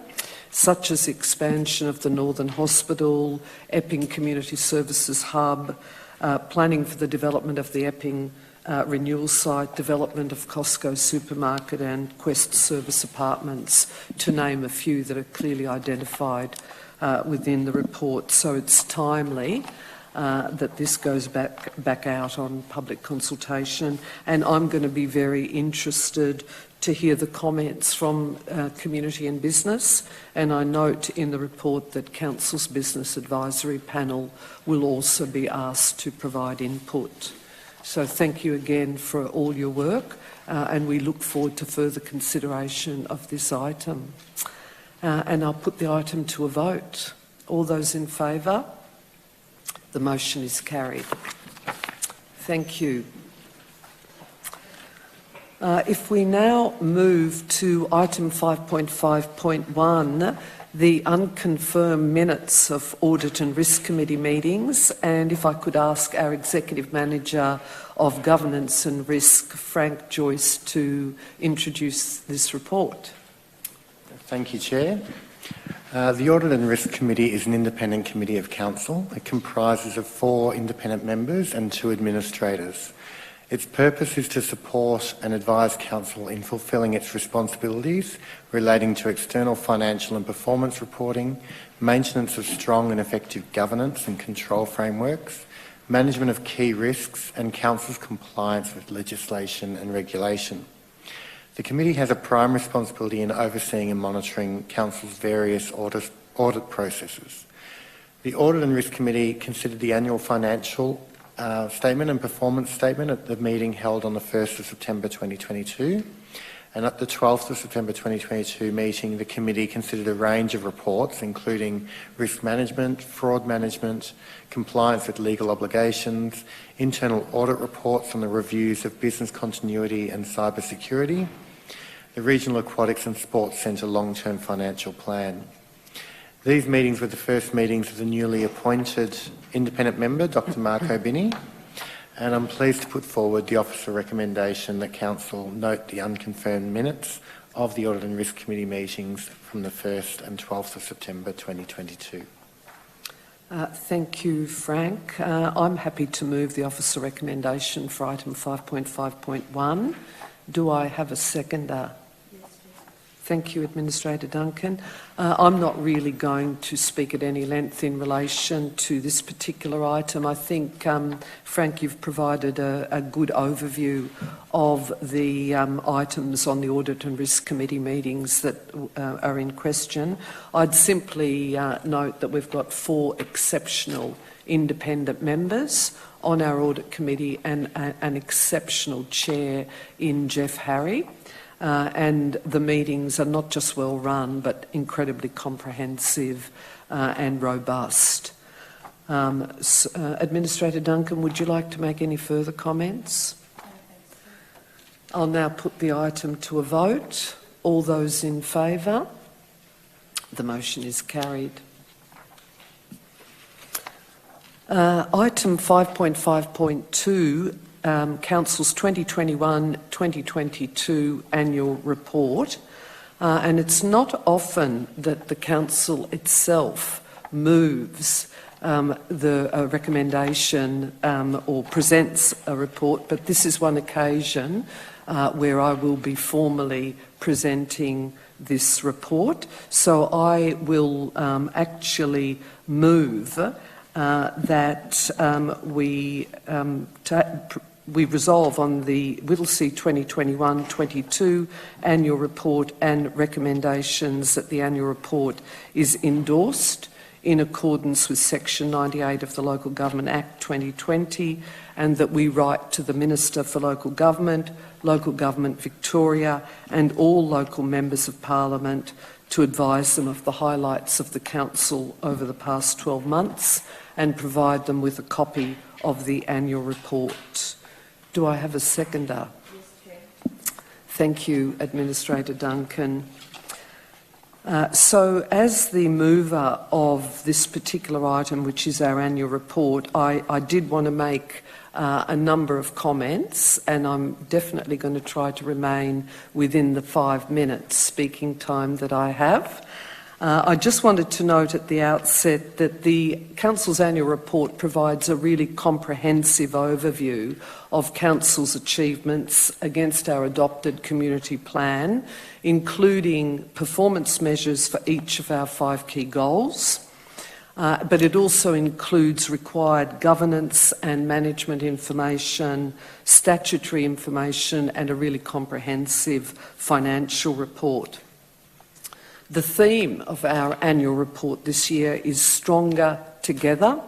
such as expansion of the Northern Hospital, Epping Community Services Hub, planning for the development of the Epping renewal site, development of Costco supermarket and Quest service apartments, to name a few that are clearly identified within the report. So it's timely that this goes back out on public consultation, and I'm going to be very interested to hear the comments from community and business, and I note in the report that Council's Business Advisory Panel will also be asked to provide input. So thank you again for all your work, and we look forward to further consideration of this item. And I'll put the item to a vote. All those in favour? The motion is carried. Thank you. If we now move to item 5.5.1, the unconfirmed minutes of Audit and Risk Committee meetings, and if I could ask our Executive Manager of Governance and Risk, Frank Joyce, to introduce this report. Thank you, Chair. The Audit and Risk Committee is an independent committee of council. It comprises of 4 independent members and 2 administrators. Its purpose is to support and advise council in fulfilling its responsibilities relating to external financial and performance reporting, maintenance of strong and effective governance and control frameworks, management of key risks, and council's compliance with legislation and regulation. The committee has a prime responsibility in overseeing and monitoring council's various audit processes. The Audit and Risk Committee considered the annual financial statement and performance statement at the meeting held on the 1st of September 2022. And at the 12th of September 2022 meeting, the committee considered a range of reports, including risk management, fraud management, compliance with legal obligations, internal audit reports on the reviews of business continuity and cyber security, the Regional Aquatics and Sports Centre long-term financial plan. These meetings were the first meetings of the newly appointed independent member, Dr. Marco Bini, and I'm pleased to put forward the officer recommendation that Council note the unconfirmed minutes of the Audit and Risk Committee meetings from the 1st and 12th of September 2022. Thank you, Frank. I'm happy to move the officer recommendation for item 5.5.1. Do I have a seconder? Thank you, Administrator Duncan. I'm not really going to speak at any length in relation to this particular item. I think, Frank, you've provided a good overview of the items on the Audit and Risk Committee meetings that are in question. I'd simply note that we've got 4 exceptional independent members on our Audit Committee and an exceptional chair in Jeff Harry. And the meetings are not just well run, but incredibly comprehensive and robust. Administrator Duncan, would you like to make any further comments? I'll now put the item to a vote. All those in favour? The motion is carried. Item 5.5.2, Council's 2021-2022 annual report, and it's not often that the Council itself moves the recommendation or presents a report, but this is one occasion where I will be formally presenting this report. So I will actually move that we resolve on the Whittlesea 2021-22 annual report and recommendations that the annual report is endorsed in accordance with Section 98 of the Local Government Act 2020, and that we write to the Minister for Local Government Victoria, and all local members of Parliament to advise them of the highlights of the Council over the past 12 months and provide them with a copy of the annual report. Do I have a seconder? Yes, Chair. Thank you, Administrator Duncan. So as the mover of this particular item, which is our annual report, I did want to make a number of comments, and I'm definitely going to try to remain within the 5 minutes speaking time that I have. I just wanted to note at the outset that the Council's annual report provides a really comprehensive overview of Council's achievements against our adopted community plan, including performance measures for each of our 5 key goals. But it also includes required governance and management information, statutory information, and a really comprehensive financial report. The theme of our annual report this year is Stronger Together,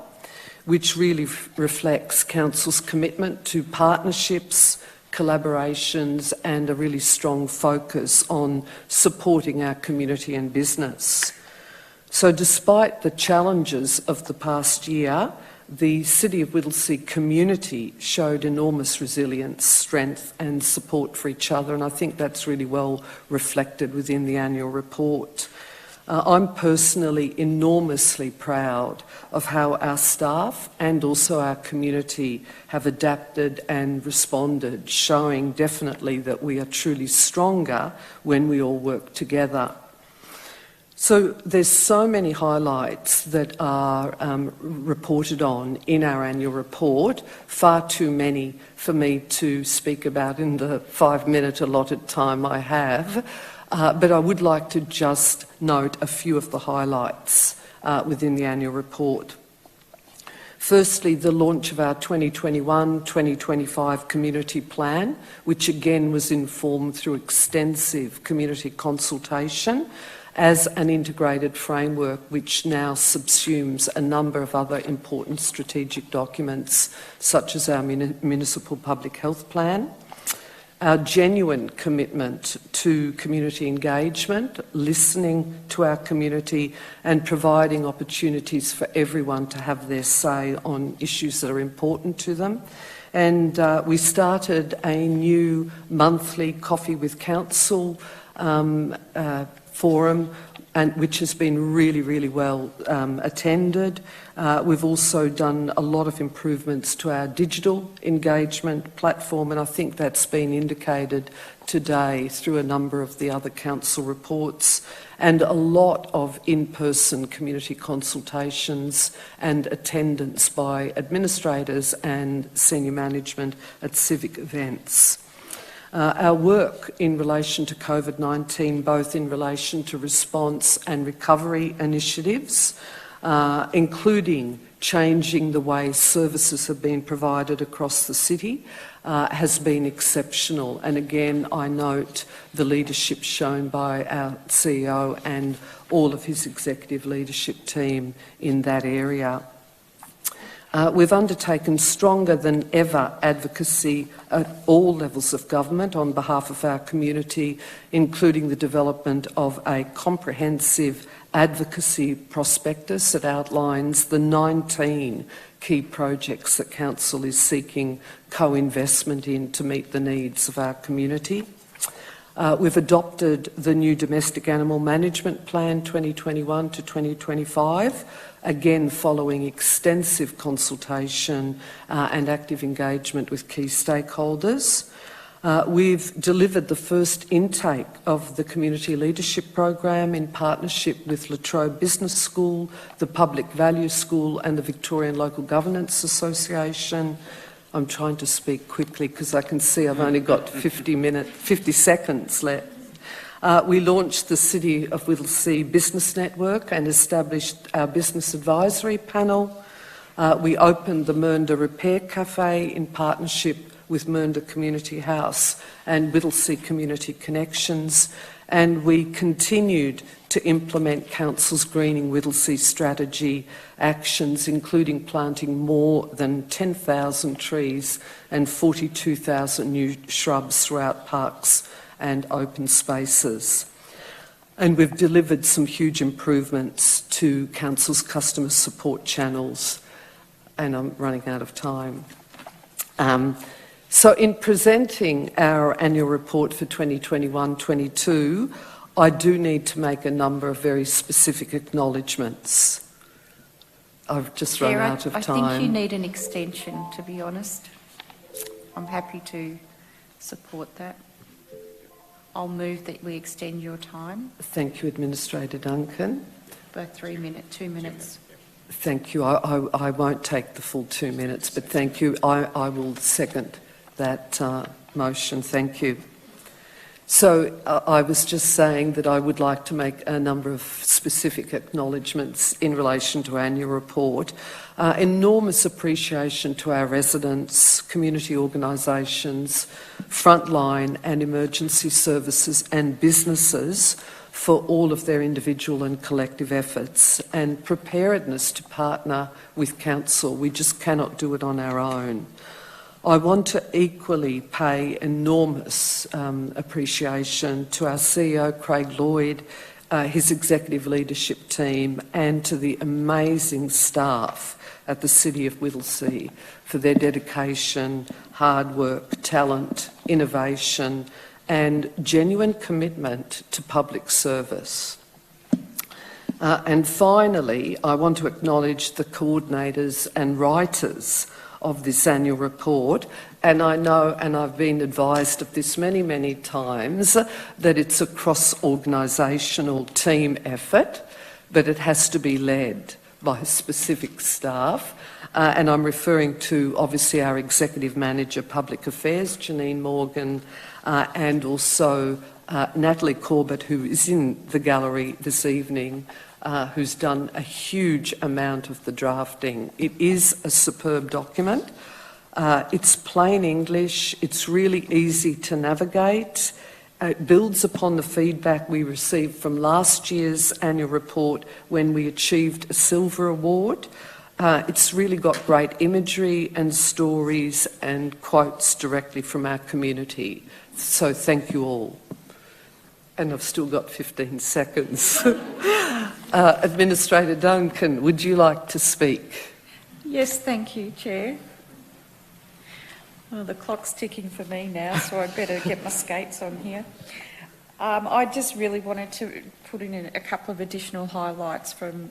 which really reflects Council's commitment to partnerships, collaborations, and a really strong focus on supporting our community and business. So despite the challenges of the past year, the City of Whittlesea community showed enormous resilience, strength and support for each other, and I think that's really well reflected within the annual report. I'm personally enormously proud of how our staff and also our community have adapted and responded, showing definitely that we are truly stronger when we all work together. So there's so many highlights that are reported on in our annual report, far too many for me to speak about in the 5-minute allotted time I have. But I would like to just note a few of the highlights within the annual report. Firstly, the launch of our 2021-2025 community plan, which again was informed through extensive community consultation as an integrated framework which now subsumes a number of other important strategic documents, such as our municipal public health plan. Our genuine commitment to community engagement, listening to our community and providing opportunities for everyone to have their say on issues that are important to them. And we started a new monthly Coffee with Council forum, which has been really, really well attended. We've also done a lot of improvements to our digital engagement platform, and I think that's been indicated today through a number of the other council reports, and a lot of in-person community consultations and attendance by administrators and senior management at civic events. Our work in relation to COVID-19, both in relation to response and recovery initiatives, including changing the way services have been provided across the city, has been exceptional. And again, I note the leadership shown by our CEO and all of his executive leadership team in that area. We've undertaken stronger than ever advocacy at all levels of government on behalf of our community, including the development of a comprehensive advocacy prospectus that outlines the 19 key projects that Council is seeking co-investment in to meet the needs of our community. We've adopted the new Domestic Animal Management Plan 2021 to 2025, again following extensive consultation and active engagement with key stakeholders. We've delivered the first intake of the Community Leadership Program in partnership with La Trobe Business School, the Public Value School and the Victorian Local Governance Association. I'm trying to speak quickly because I can see I've only got 50 seconds left. We launched the City of Whittlesea Business Network and established our Business Advisory Panel. We opened the Mernda Repair Cafe in partnership with Mernda Community House and Whittlesea Community Connections, and we continued to implement Council's Greening Whittlesea strategy actions, including planting more than 10,000 trees and 42,000 new shrubs throughout parks and open spaces. And we've delivered some huge improvements to Council's customer support channels, and I'm running out of time. So in presenting our annual report for 2021-22, I do need to make a number of very specific acknowledgements. I've just run out of time. I think you need an extension, to be honest. I'm happy to support that. I'll move that we extend your time. Thank you, Administrator Duncan. By 2 minutes. Thank you. I won't take the full 2 minutes, but thank you. I will second that motion. Thank you. So I was just saying that I would like to make a number of specific acknowledgements in relation to our annual report. Enormous appreciation to our residents, community organisations, frontline and emergency services and businesses for all of their individual and collective efforts and preparedness to partner with Council. We just cannot do it on our own. I want to equally pay enormous appreciation to our CEO, Craig Lloyd, his executive leadership team and to the amazing staff at the City of Whittlesea for their dedication, hard work, talent, innovation and genuine commitment to public service. And finally, I want to acknowledge the coordinators and writers of this annual report. And I know, and I've been advised of this many, many times, that it's a cross-organisational team effort, but it has to be led by specific staff. And I'm referring to, obviously, our Executive Manager, Public Affairs, Janine Morgan, and also Natalie Corbett, who is in the gallery this evening, who's done a huge amount of the drafting. It is a superb document. It's plain English. It's really easy to navigate. It builds upon the feedback we received from last year's annual report when we achieved a silver award. It's really got great imagery and stories and quotes directly from our community. So thank you all. And I've still got 15 seconds. Administrator Duncan, would you like to speak? Yes, thank you, Chair. Well, the clock's ticking for me now, so I'd better get my skates on here. I just really wanted to put in a couple of additional highlights from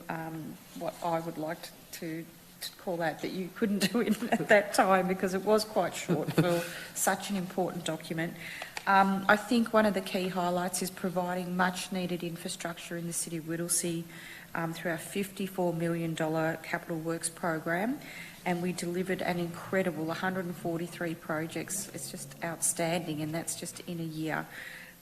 what I would like to call out that you couldn't do at that time because it was quite short for such an important document. I think one of the key highlights is providing much needed infrastructure in the City of Whittlesea through our $54 million capital works program, and we delivered an incredible 143 projects. It's just outstanding, and that's just in a year,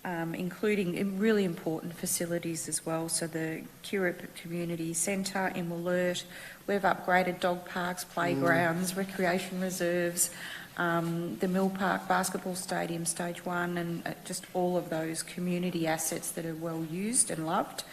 including really important facilities as well. So the Currup Community Centre in Wollert, we've upgraded dog parks, playgrounds, recreation reserves, the Mill Park Basketball Stadium, Stage 1, and just all of those community assets that are well used and loved.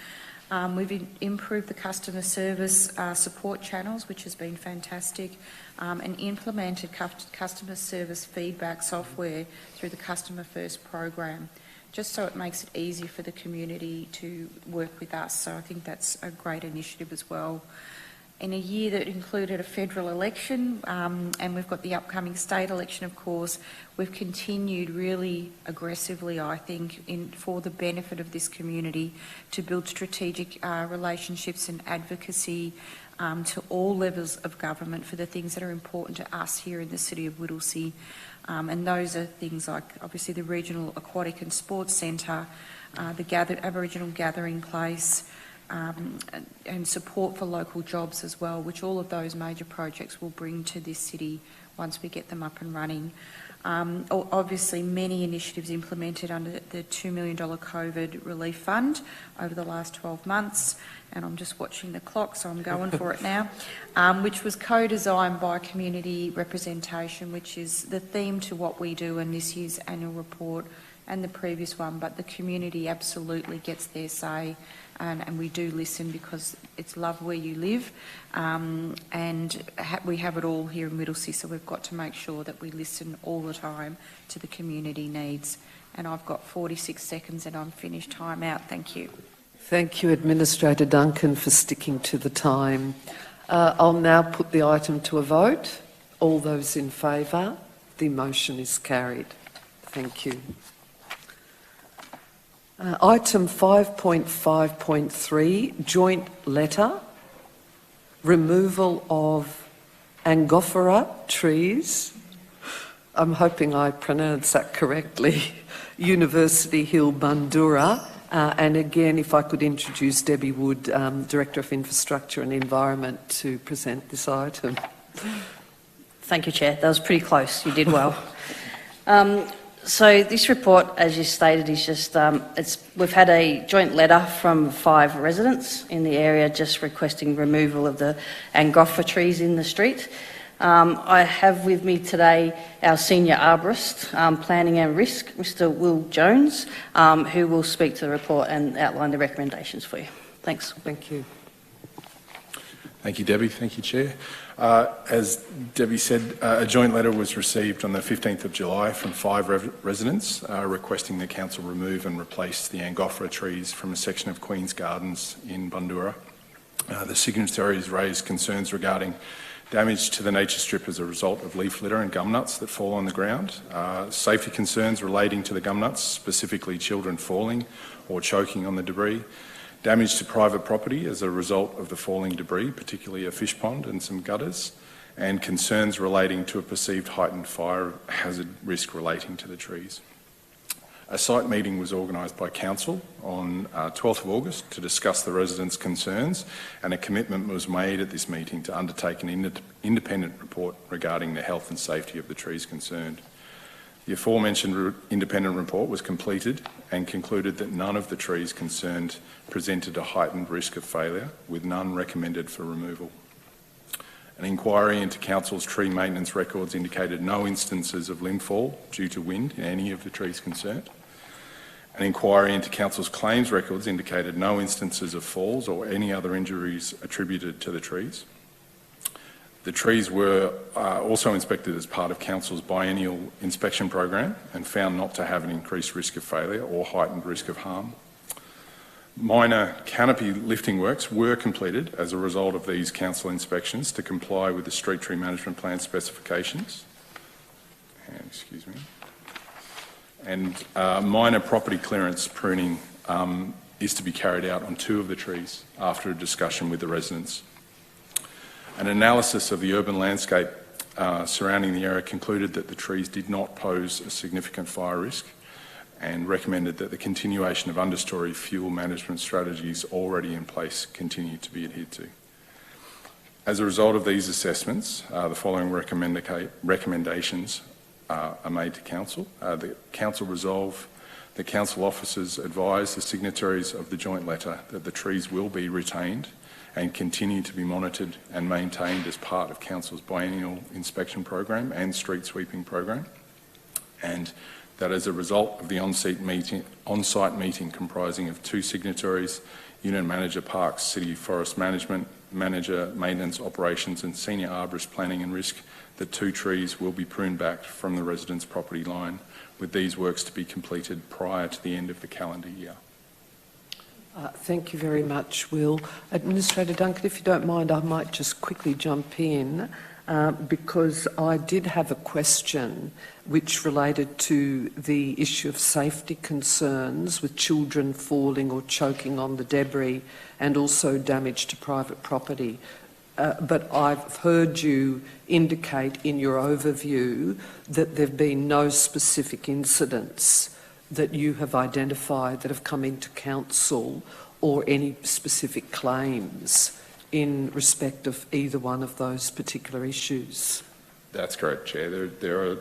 We've improved the customer service support channels, which has been fantastic, and implemented customer service feedback software through the Customer First program, just so it makes it easy for the community to work with us. So I think that's a great initiative as well. In a year that included a federal election, and we've got the upcoming state election, of course, we've continued really aggressively, I think, for the benefit of this community to build strategic relationships and advocacy to all levels of government for the things that are important to us here in the City of Whittlesea. And those are things like, obviously, the Regional Aquatic and Sports Centre, the Aboriginal Gathering Place, and support for local jobs as well, which all of those major projects will bring to this city once we get them up and running. Obviously, many initiatives implemented under the $2 million COVID relief fund over the last 12 months, and I'm just watching the clock, so I'm going for it now, which was co-designed by community representation, which is the theme to what we do in this year's annual report and the previous one, but the community absolutely gets their say. And we do listen because it's love where you live, and we have it all here in Whittlesea, so we've got to make sure that we listen all the time to the community needs. And I've got 46 seconds and I'm finished. Time out. Thank you. Thank you, Administrator Duncan, for sticking to the time. I'll now put the item to a vote. All those in favour? The motion is carried. Thank you. Item 5.5.3, joint letter, removal of Angophora trees. I'm hoping I pronounced that correctly. University Hill, Bundoora. And again, if I could introduce Debbie Wood, Director of Infrastructure and Environment, to present this item. Thank you, Chair. That was pretty close. You did well. So this report, as you stated, is just, we've had a joint letter from 5 residents in the area just requesting removal of the Angophora trees in the street. I have with me today our Senior Arborist, Planning and Risk, Mr. Will Jones, who will speak to the report and outline the recommendations for you. Thanks. Thank you. Thank you, Debbie. Thank you, Chair. As Debbie said, a joint letter was received on the 15th of July from 5 residents requesting the council remove and replace the Angophora trees from a section of Queen's Gardens in Bundoora. The signatories raised concerns regarding damage to the nature strip as a result of leaf litter and gum nuts that fall on the ground, safety concerns relating to the gum nuts, specifically children falling or choking on the debris, damage to private property as a result of the falling debris, particularly a fish pond and some gutters, and concerns relating to a perceived heightened fire hazard risk relating to the trees. A site meeting was organised by Council on 12th of August to discuss the residents' concerns, and a commitment was made at this meeting to undertake an independent report regarding the health and safety of the trees concerned. The aforementioned independent report was completed and concluded that none of the trees concerned presented a heightened risk of failure, with none recommended for removal. An inquiry into Council's tree maintenance records indicated no instances of limb fall due to wind in any of the trees concerned. An inquiry into Council's claims records indicated no instances of falls or any other injuries attributed to the trees. The trees were also inspected as part of Council's biennial inspection program and found not to have an increased risk of failure or heightened risk of harm. Minor canopy lifting works were completed as a result of these council inspections to comply with the Street Tree Management Plan specifications. And minor property clearance pruning is to be carried out on 2 of the trees after a discussion with the residents. An analysis of the urban landscape surrounding the area concluded that the trees did not pose a significant fire risk, and recommended that the continuation of understory fuel management strategies already in place continue to be adhered to. As a result of these assessments, the following recommendations are made to Council. The Council resolve the Council officers advise the signatories of the joint letter that the trees will be retained and continue to be monitored and maintained as part of Council's biennial inspection program and street sweeping program, and that as a result of the on-site meeting comprising of 2 signatories, Unit Manager Parks, City Forest Management, Manager Maintenance Operations and Senior Arborist Planning and Risk, the 2 trees will be pruned back from the residents' property line, with these works to be completed prior to the end of the calendar year. Thank you very much, Will. Administrator Duncan, if you don't mind, I might just quickly jump in because I did have a question which related to the issue of safety concerns with children falling or choking on the debris and also damage to private property. But I've heard you indicate in your overview that there have been no specific incidents that you have identified that have come into Council or any specific claims in respect of either one of those particular issues. That's correct, Chair. There are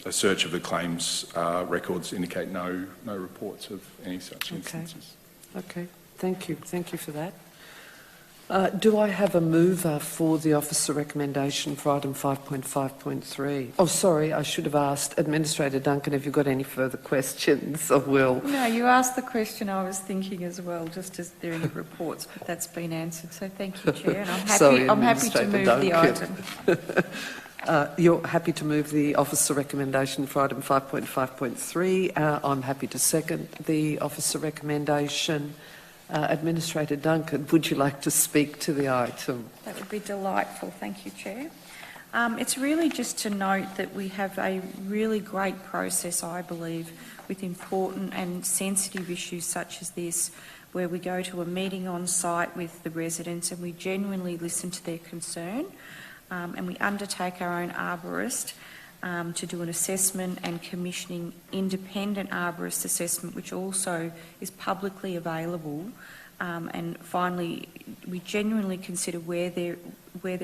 a search of the claims records indicate no reports of any such instances. Okay, thank you. Thank you for that. Do I have a mover for the officer recommendation for item 5.5.3? Oh, sorry, I should have asked Administrator Duncan, have you got any further questions of Will? No, you asked the question I was thinking as well, just as there are any reports, but that's been answered. So thank you, Chair, and I'm happy to move the item. You're happy to move the officer recommendation for item 5.5.3. I'm happy to second the officer recommendation. Administrator Duncan, would you like to speak to the item? That would be delightful. Thank you, Chair. It's really just to note that we have a really great process, I believe, with important and sensitive issues such as this, where we go to a meeting on site with the residents and we genuinely listen to their concern, and we undertake our own arborist to do an assessment and commissioning independent arborist assessment, which also is publicly available. And finally, we genuinely consider where there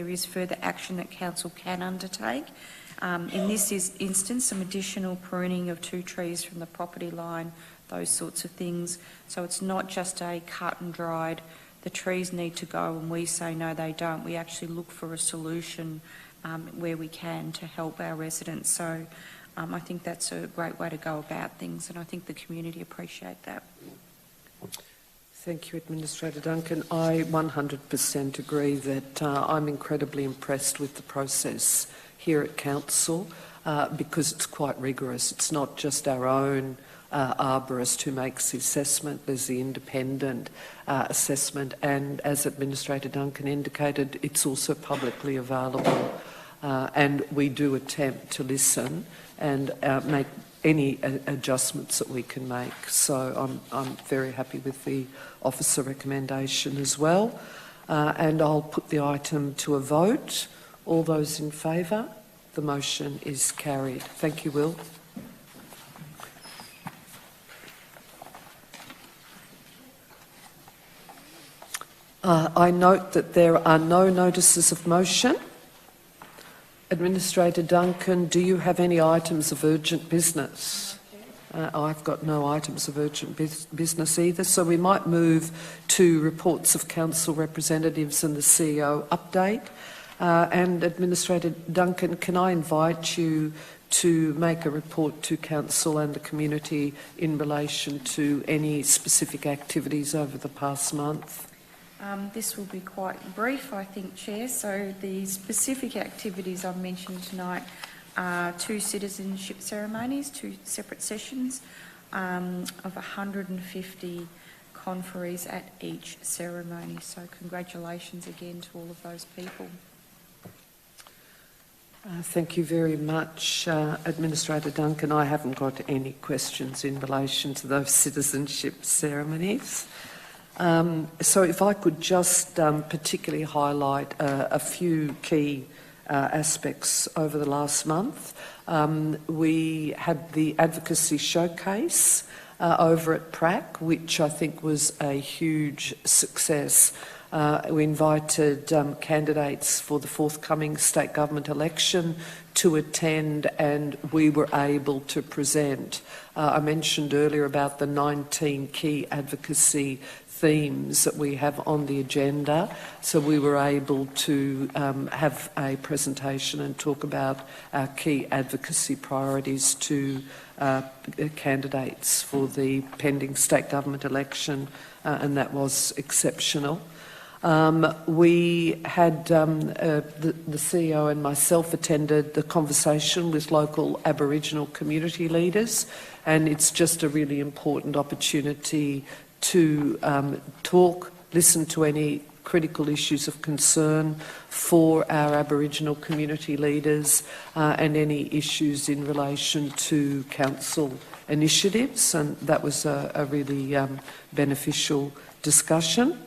is further action that Council can undertake. In this instance, some additional pruning of 2 trees from the property line, those sorts of things. So it's not just a cut and dried, the trees need to go and we say no, they don't. We actually look for a solution where we can to help our residents. So I think that's a great way to go about things, and I think the community appreciate that. Thank you, Administrator Duncan. I 100% agree that I'm incredibly impressed with the process here at Council because it's quite rigorous. It's not just our own arborist who makes the assessment, there's the independent assessment, and as Administrator Duncan indicated, it's also publicly available, and we do attempt to listen and make any adjustments that we can make. So I'm very happy with the officer recommendation as well. And I'll put the item to a vote. All those in favour? The motion is carried. Thank you, Will. I note that there are no notices of motion. Administrator Duncan, do you have any items of urgent business? I've got no items of urgent business either, so we might move to reports of council representatives and the CEO update. And Administrator Duncan, can I invite you to make a report to council and the community in relation to any specific activities over the past month? This will be quite brief, I think, Chair. So the specific activities I've mentioned tonight are 2 citizenship ceremonies, 2 separate sessions of 150 conferees at each ceremony. So congratulations again to all of those people. Thank you very much, Administrator Duncan. I haven't got any questions in relation to those citizenship ceremonies. So if I could just particularly highlight a few key aspects over the last month. We had the advocacy showcase over at PRAC, which I think was a huge success. We invited candidates for the forthcoming state government election to attend, and we were able to present. I mentioned earlier about the 19 key advocacy themes that we have on the agenda, so we were able to have a presentation and talk about our key advocacy priorities to candidates for the pending state government election, and that was exceptional. We had the CEO and myself attended the conversation with local Aboriginal community leaders, and it's just a really important opportunity to talk, listen to any critical issues of concern for our Aboriginal community leaders and any issues in relation to council initiatives, and that was a really beneficial discussion.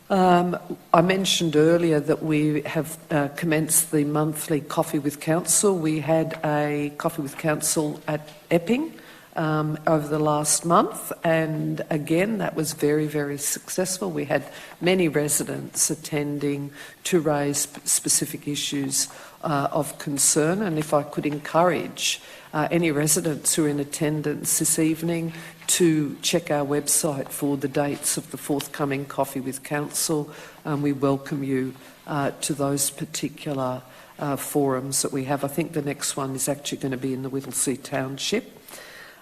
I mentioned earlier that we have commenced the monthly Coffee with Council. We had a Coffee with Council at Epping over the last month, and again that was very, very successful. We had many residents attending to raise specific issues of concern, and if I could encourage any residents who are in attendance this evening to check our website for the dates of the forthcoming Coffee with Council. We welcome you to those particular forums that we have. I think the next one is actually going to be in the Whittlesea Township.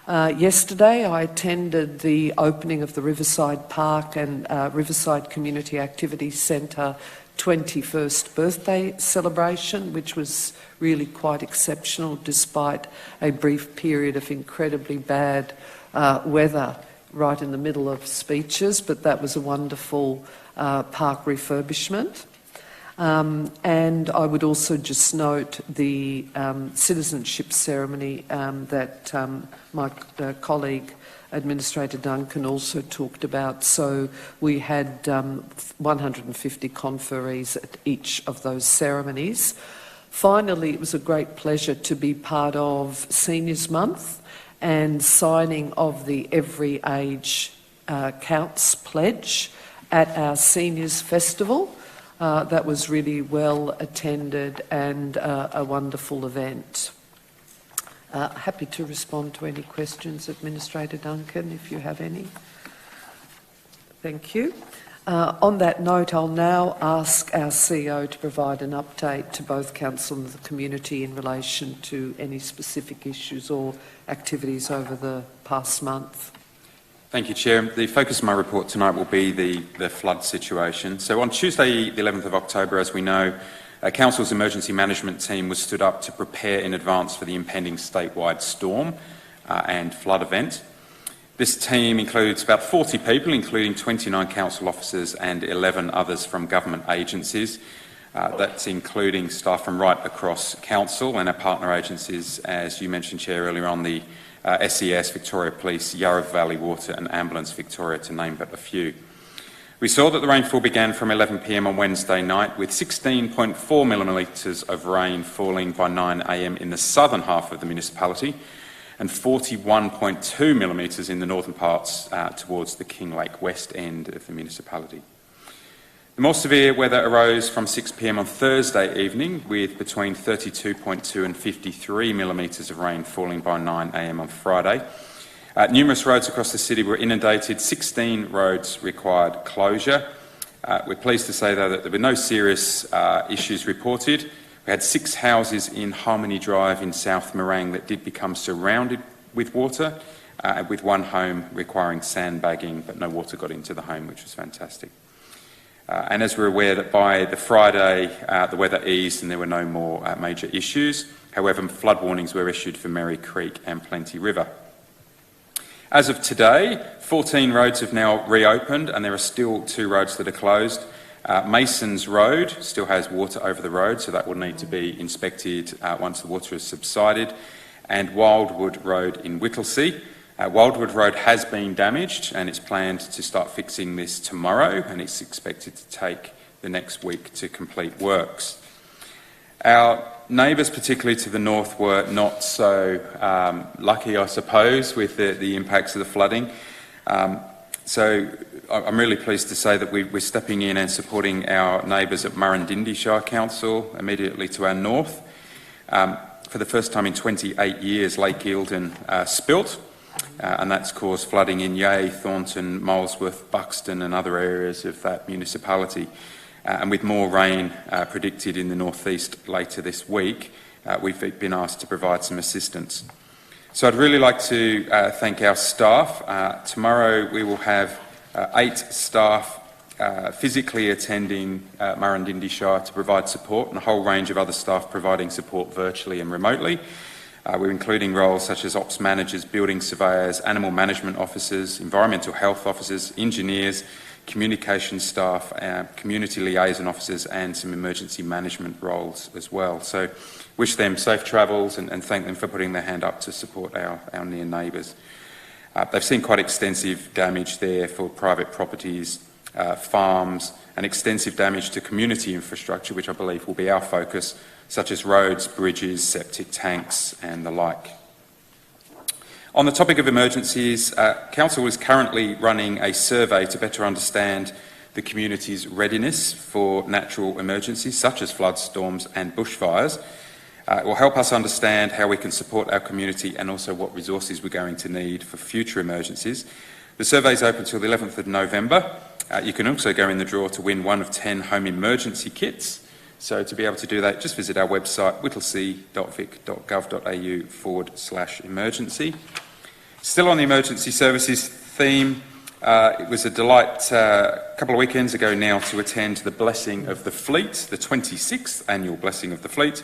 Yesterday I attended the opening of the Riverside Park and Riverside Community Activities Centre 21st birthday celebration, which was really quite exceptional despite a brief period of incredibly bad weather right in the middle of speeches, but that was a wonderful park refurbishment. And I would also just note the citizenship ceremony that my colleague Administrator Duncan also talked about. So we had 150 conferees at each of those ceremonies. Finally, it was a great pleasure to be part of Seniors Month and signing of the Every Age Counts pledge at our Seniors Festival. That was really well attended and a wonderful event. Happy to respond to any questions, Administrator Duncan, if you have any. Thank you. On that note, I'll now ask our CEO to provide an update to both Council and the community in relation to any specific issues or activities over the past month. Thank you, Chair. The focus of my report tonight will be the flood situation. So on Tuesday, the 11th of October, as we know, Council's emergency management team was stood up to prepare in advance for the impending statewide storm and flood event. This team includes about 40 people, including 29 council officers and 11 others from government agencies. That's including staff from right across council and our partner agencies, as you mentioned, Chair, earlier on, the SES, Victoria Police, Yarra Valley Water and Ambulance Victoria, to name but a few. We saw that the rainfall began from 11 p.m. on Wednesday night, with 16.4 millimetres of rain falling by 9 a.m. in the southern half of the municipality and 41.2 millimetres in the northern parts towards the Kinglake West end of the municipality. The more severe weather arose from 6 p.m. on Thursday evening, with between 32.2 and 53 millimetres of rain falling by 9 a.m. on Friday. Numerous roads across the city were inundated. 16 roads required closure. We're pleased to say, though, that there were no serious issues reported. We had 6 houses in Harmony Drive in South Morang that did become surrounded with water, with one home requiring sandbagging, but no water got into the home, which was fantastic. And as we're aware, that by the Friday, the weather eased and there were no more major issues. However, flood warnings were issued for Merry Creek and Plenty River. As of today, 14 roads have now reopened and there are still 2 roads that are closed. Masons Road still has water over the road, so that will need to be inspected once the water has subsided. And Wildwood Road in Whittlesea. Wildwood Road has been damaged and it's planned to start fixing this tomorrow, and it's expected to take the next week to complete works. Our neighbours, particularly to the north, were not so lucky, I suppose, with the impacts of the flooding. So I'm really pleased to say that we're stepping in and supporting our neighbours at Murrindindi Shire Council, immediately to our north. For the first time in 28 years, Lake Eildon spilt, and that's caused flooding in Yea, Thornton, Molesworth, Buxton and other areas of that municipality. And with more rain predicted in the northeast later this week, we've been asked to provide some assistance. So I'd really like to thank our staff. Tomorrow we will have 8 staff physically attending Murrindindi Shire to provide support, and a whole range of other staff providing support virtually and remotely. We're including roles such as ops managers, building surveyors, animal management officers, environmental health officers, engineers, communication staff, community liaison officers and some emergency management roles as well. So wish them safe travels and thank them for putting their hand up to support our near neighbours. They've seen quite extensive damage there for private properties, farms and extensive damage to community infrastructure, which I believe will be our focus, such as roads, bridges, septic tanks and the like. On the topic of emergencies, Council is currently running a survey to better understand the community's readiness for natural emergencies such as floods, storms and bushfires. It will help us understand how we can support our community and also what resources we're going to need for future emergencies. The survey is open until the 11th of November. You can also go in the draw to win one of 10 home emergency kits. So to be able to do that, just visit our website, whittlesea.vic.gov.au/emergency. Still on the emergency services theme, it was a delight a couple of weekends ago now to attend the Blessing of the Fleet, the 26th annual Blessing of the Fleet.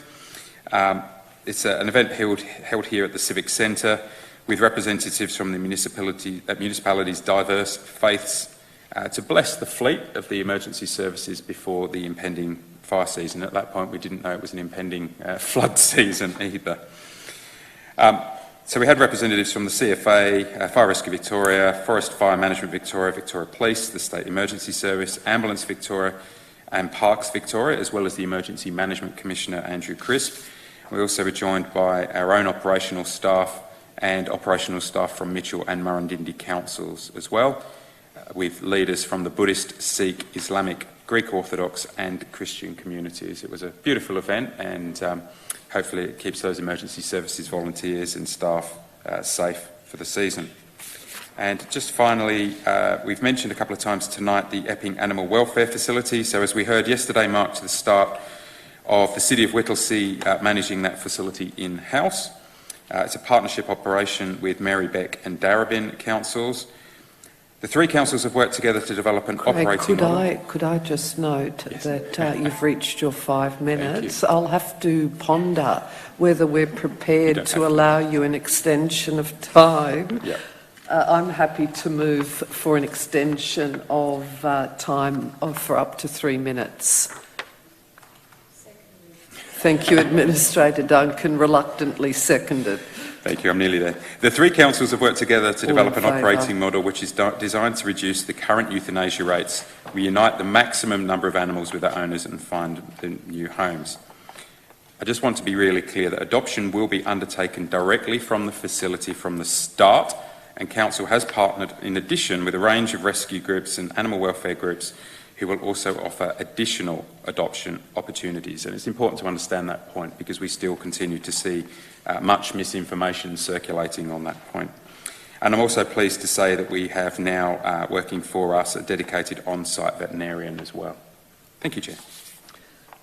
It's an event held here at the Civic Centre with representatives from the municipality's diverse faiths to bless the fleet of the emergency services before the impending fire season. At that point, we didn't know it was an impending flood season either. So we had representatives from the CFA, Fire Rescue Victoria, Forest Fire Management Victoria, Victoria Police, the State Emergency Service, Ambulance Victoria and Parks Victoria, as well as the Emergency Management Commissioner, Andrew Crisp. We also were joined by our own operational staff and operational staff from Mitchell and Murrindindi councils as well, with leaders from the Buddhist, Sikh, Islamic, Greek Orthodox and Christian communities. It was a beautiful event and hopefully it keeps those emergency services volunteers and staff safe for the season. And just finally, we've mentioned a couple of times tonight the Epping Animal Welfare Facility. So as we heard yesterday, marked the start of the City of Whittlesea managing that facility in-house. It's a partnership operation with Marybeck and Darebin councils. The three councils have worked together to develop an operating model. Could I just note that you've reached your 5 minutes? I'll have to ponder whether we're prepared to allow you an extension of time. Yep. I'm happy to move for an extension of time for up to 3 minutes. Thank you, Administrator Duncan. Reluctantly seconded. Thank you, I'm nearly there. The three councils have worked together to develop an operating model which is designed to reduce the current euthanasia rates, reunite the maximum number of animals with their owners and find them new homes. I just want to be really clear that adoption will be undertaken directly from the facility from the start, and Council has partnered in addition with a range of rescue groups and animal welfare groups who will also offer additional adoption opportunities. And it's important to understand that point because we still continue to see much misinformation circulating on that point. And I'm also pleased to say that we have now working for us a dedicated on-site veterinarian as well. Thank you, Chair.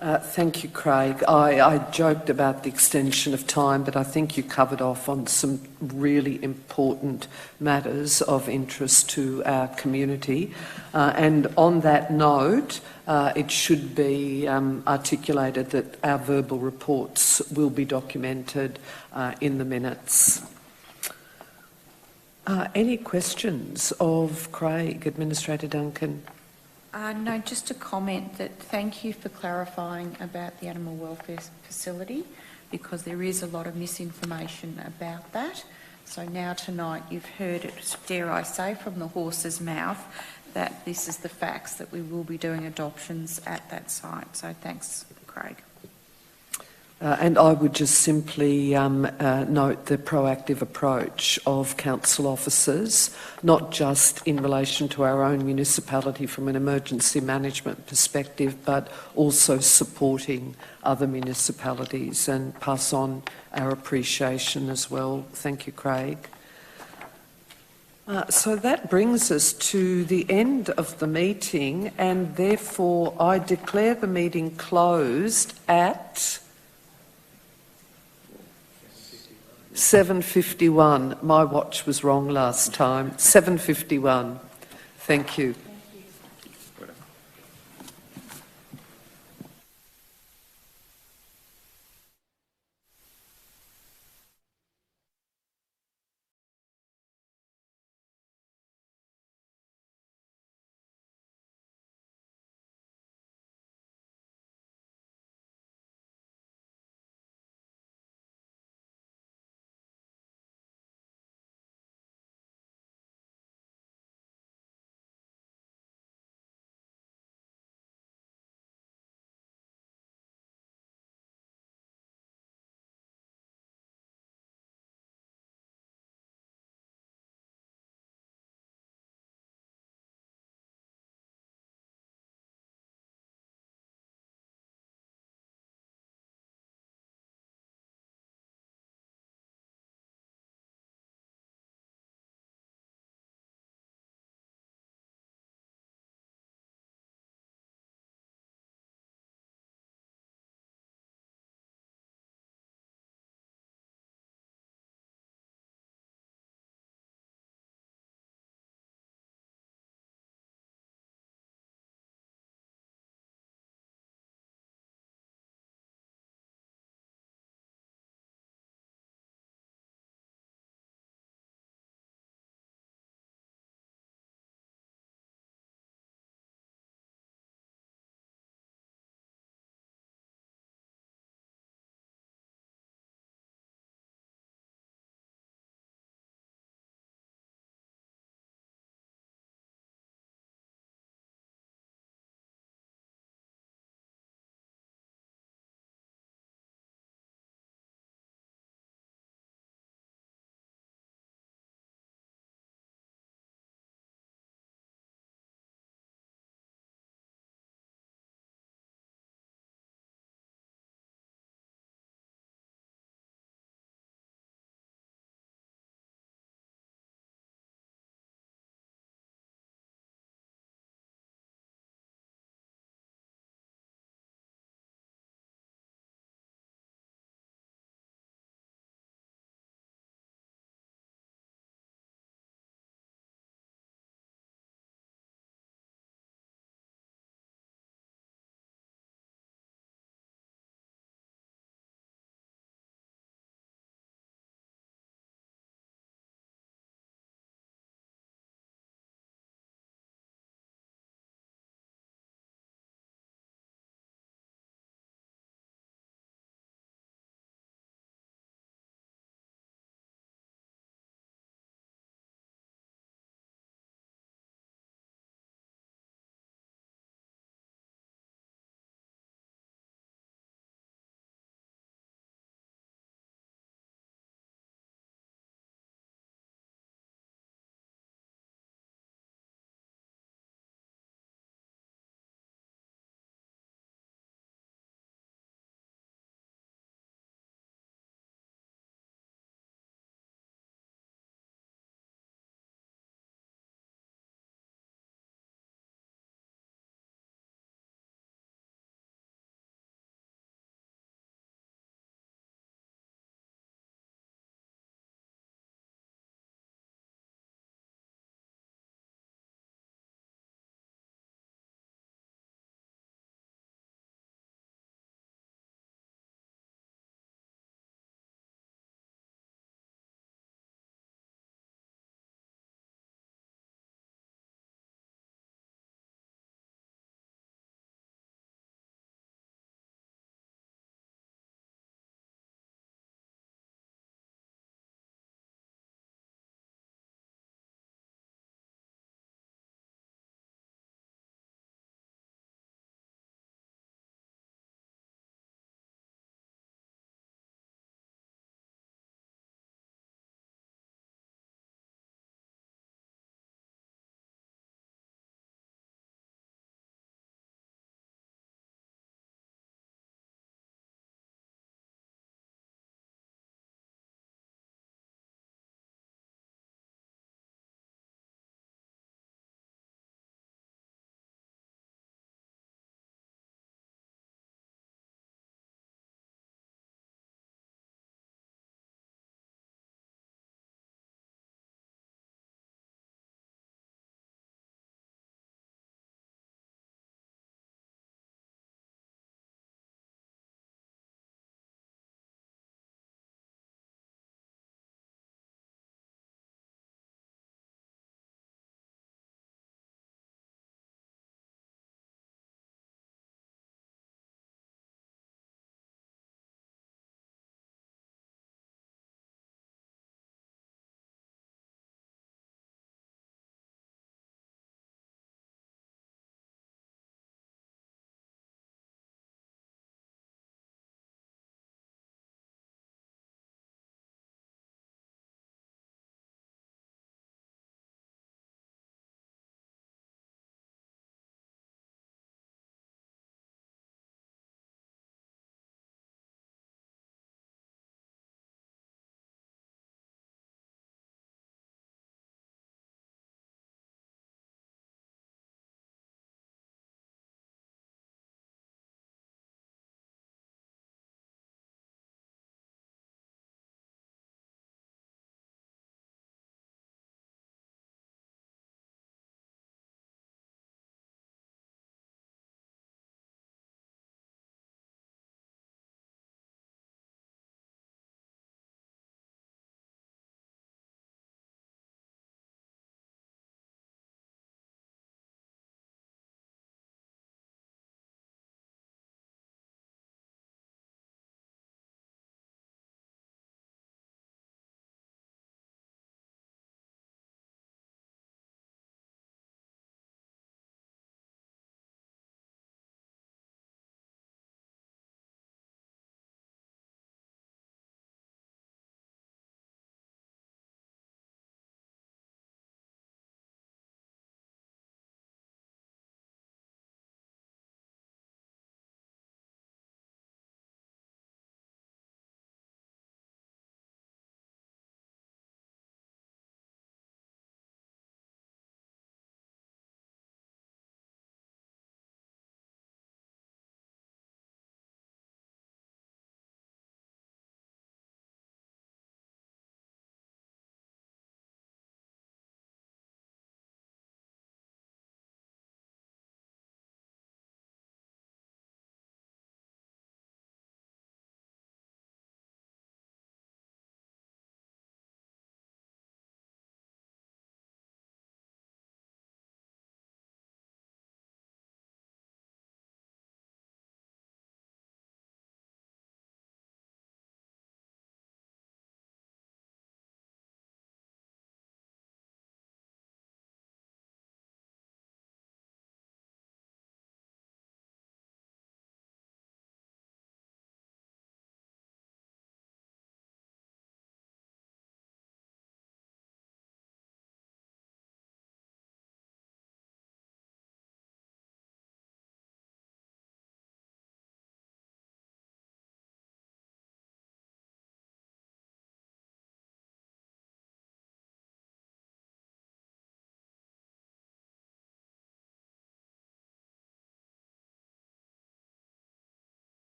Thank you, Craig. I joked about the extension of time, but I think you covered off on some really important matters of interest to our community. And on that note, it should be articulated that our verbal reports will be documented in the minutes. Any questions of Craig, Administrator Duncan? No, just a comment that thank you for clarifying about the animal welfare facility, because there is a lot of misinformation about that. So now tonight you've heard it, dare I say, from the horse's mouth that this is the facts, that we will be doing adoptions at that site. So thanks, Craig. And I would just simply note the proactive approach of council officers, not just in relation to our own municipality from an emergency management perspective, but also supporting other municipalities, and pass on our appreciation as well. Thank you, Craig. So that brings us to the end of the meeting, and therefore I declare the meeting closed at 7:51. My watch was wrong last time. 7:51. Thank you.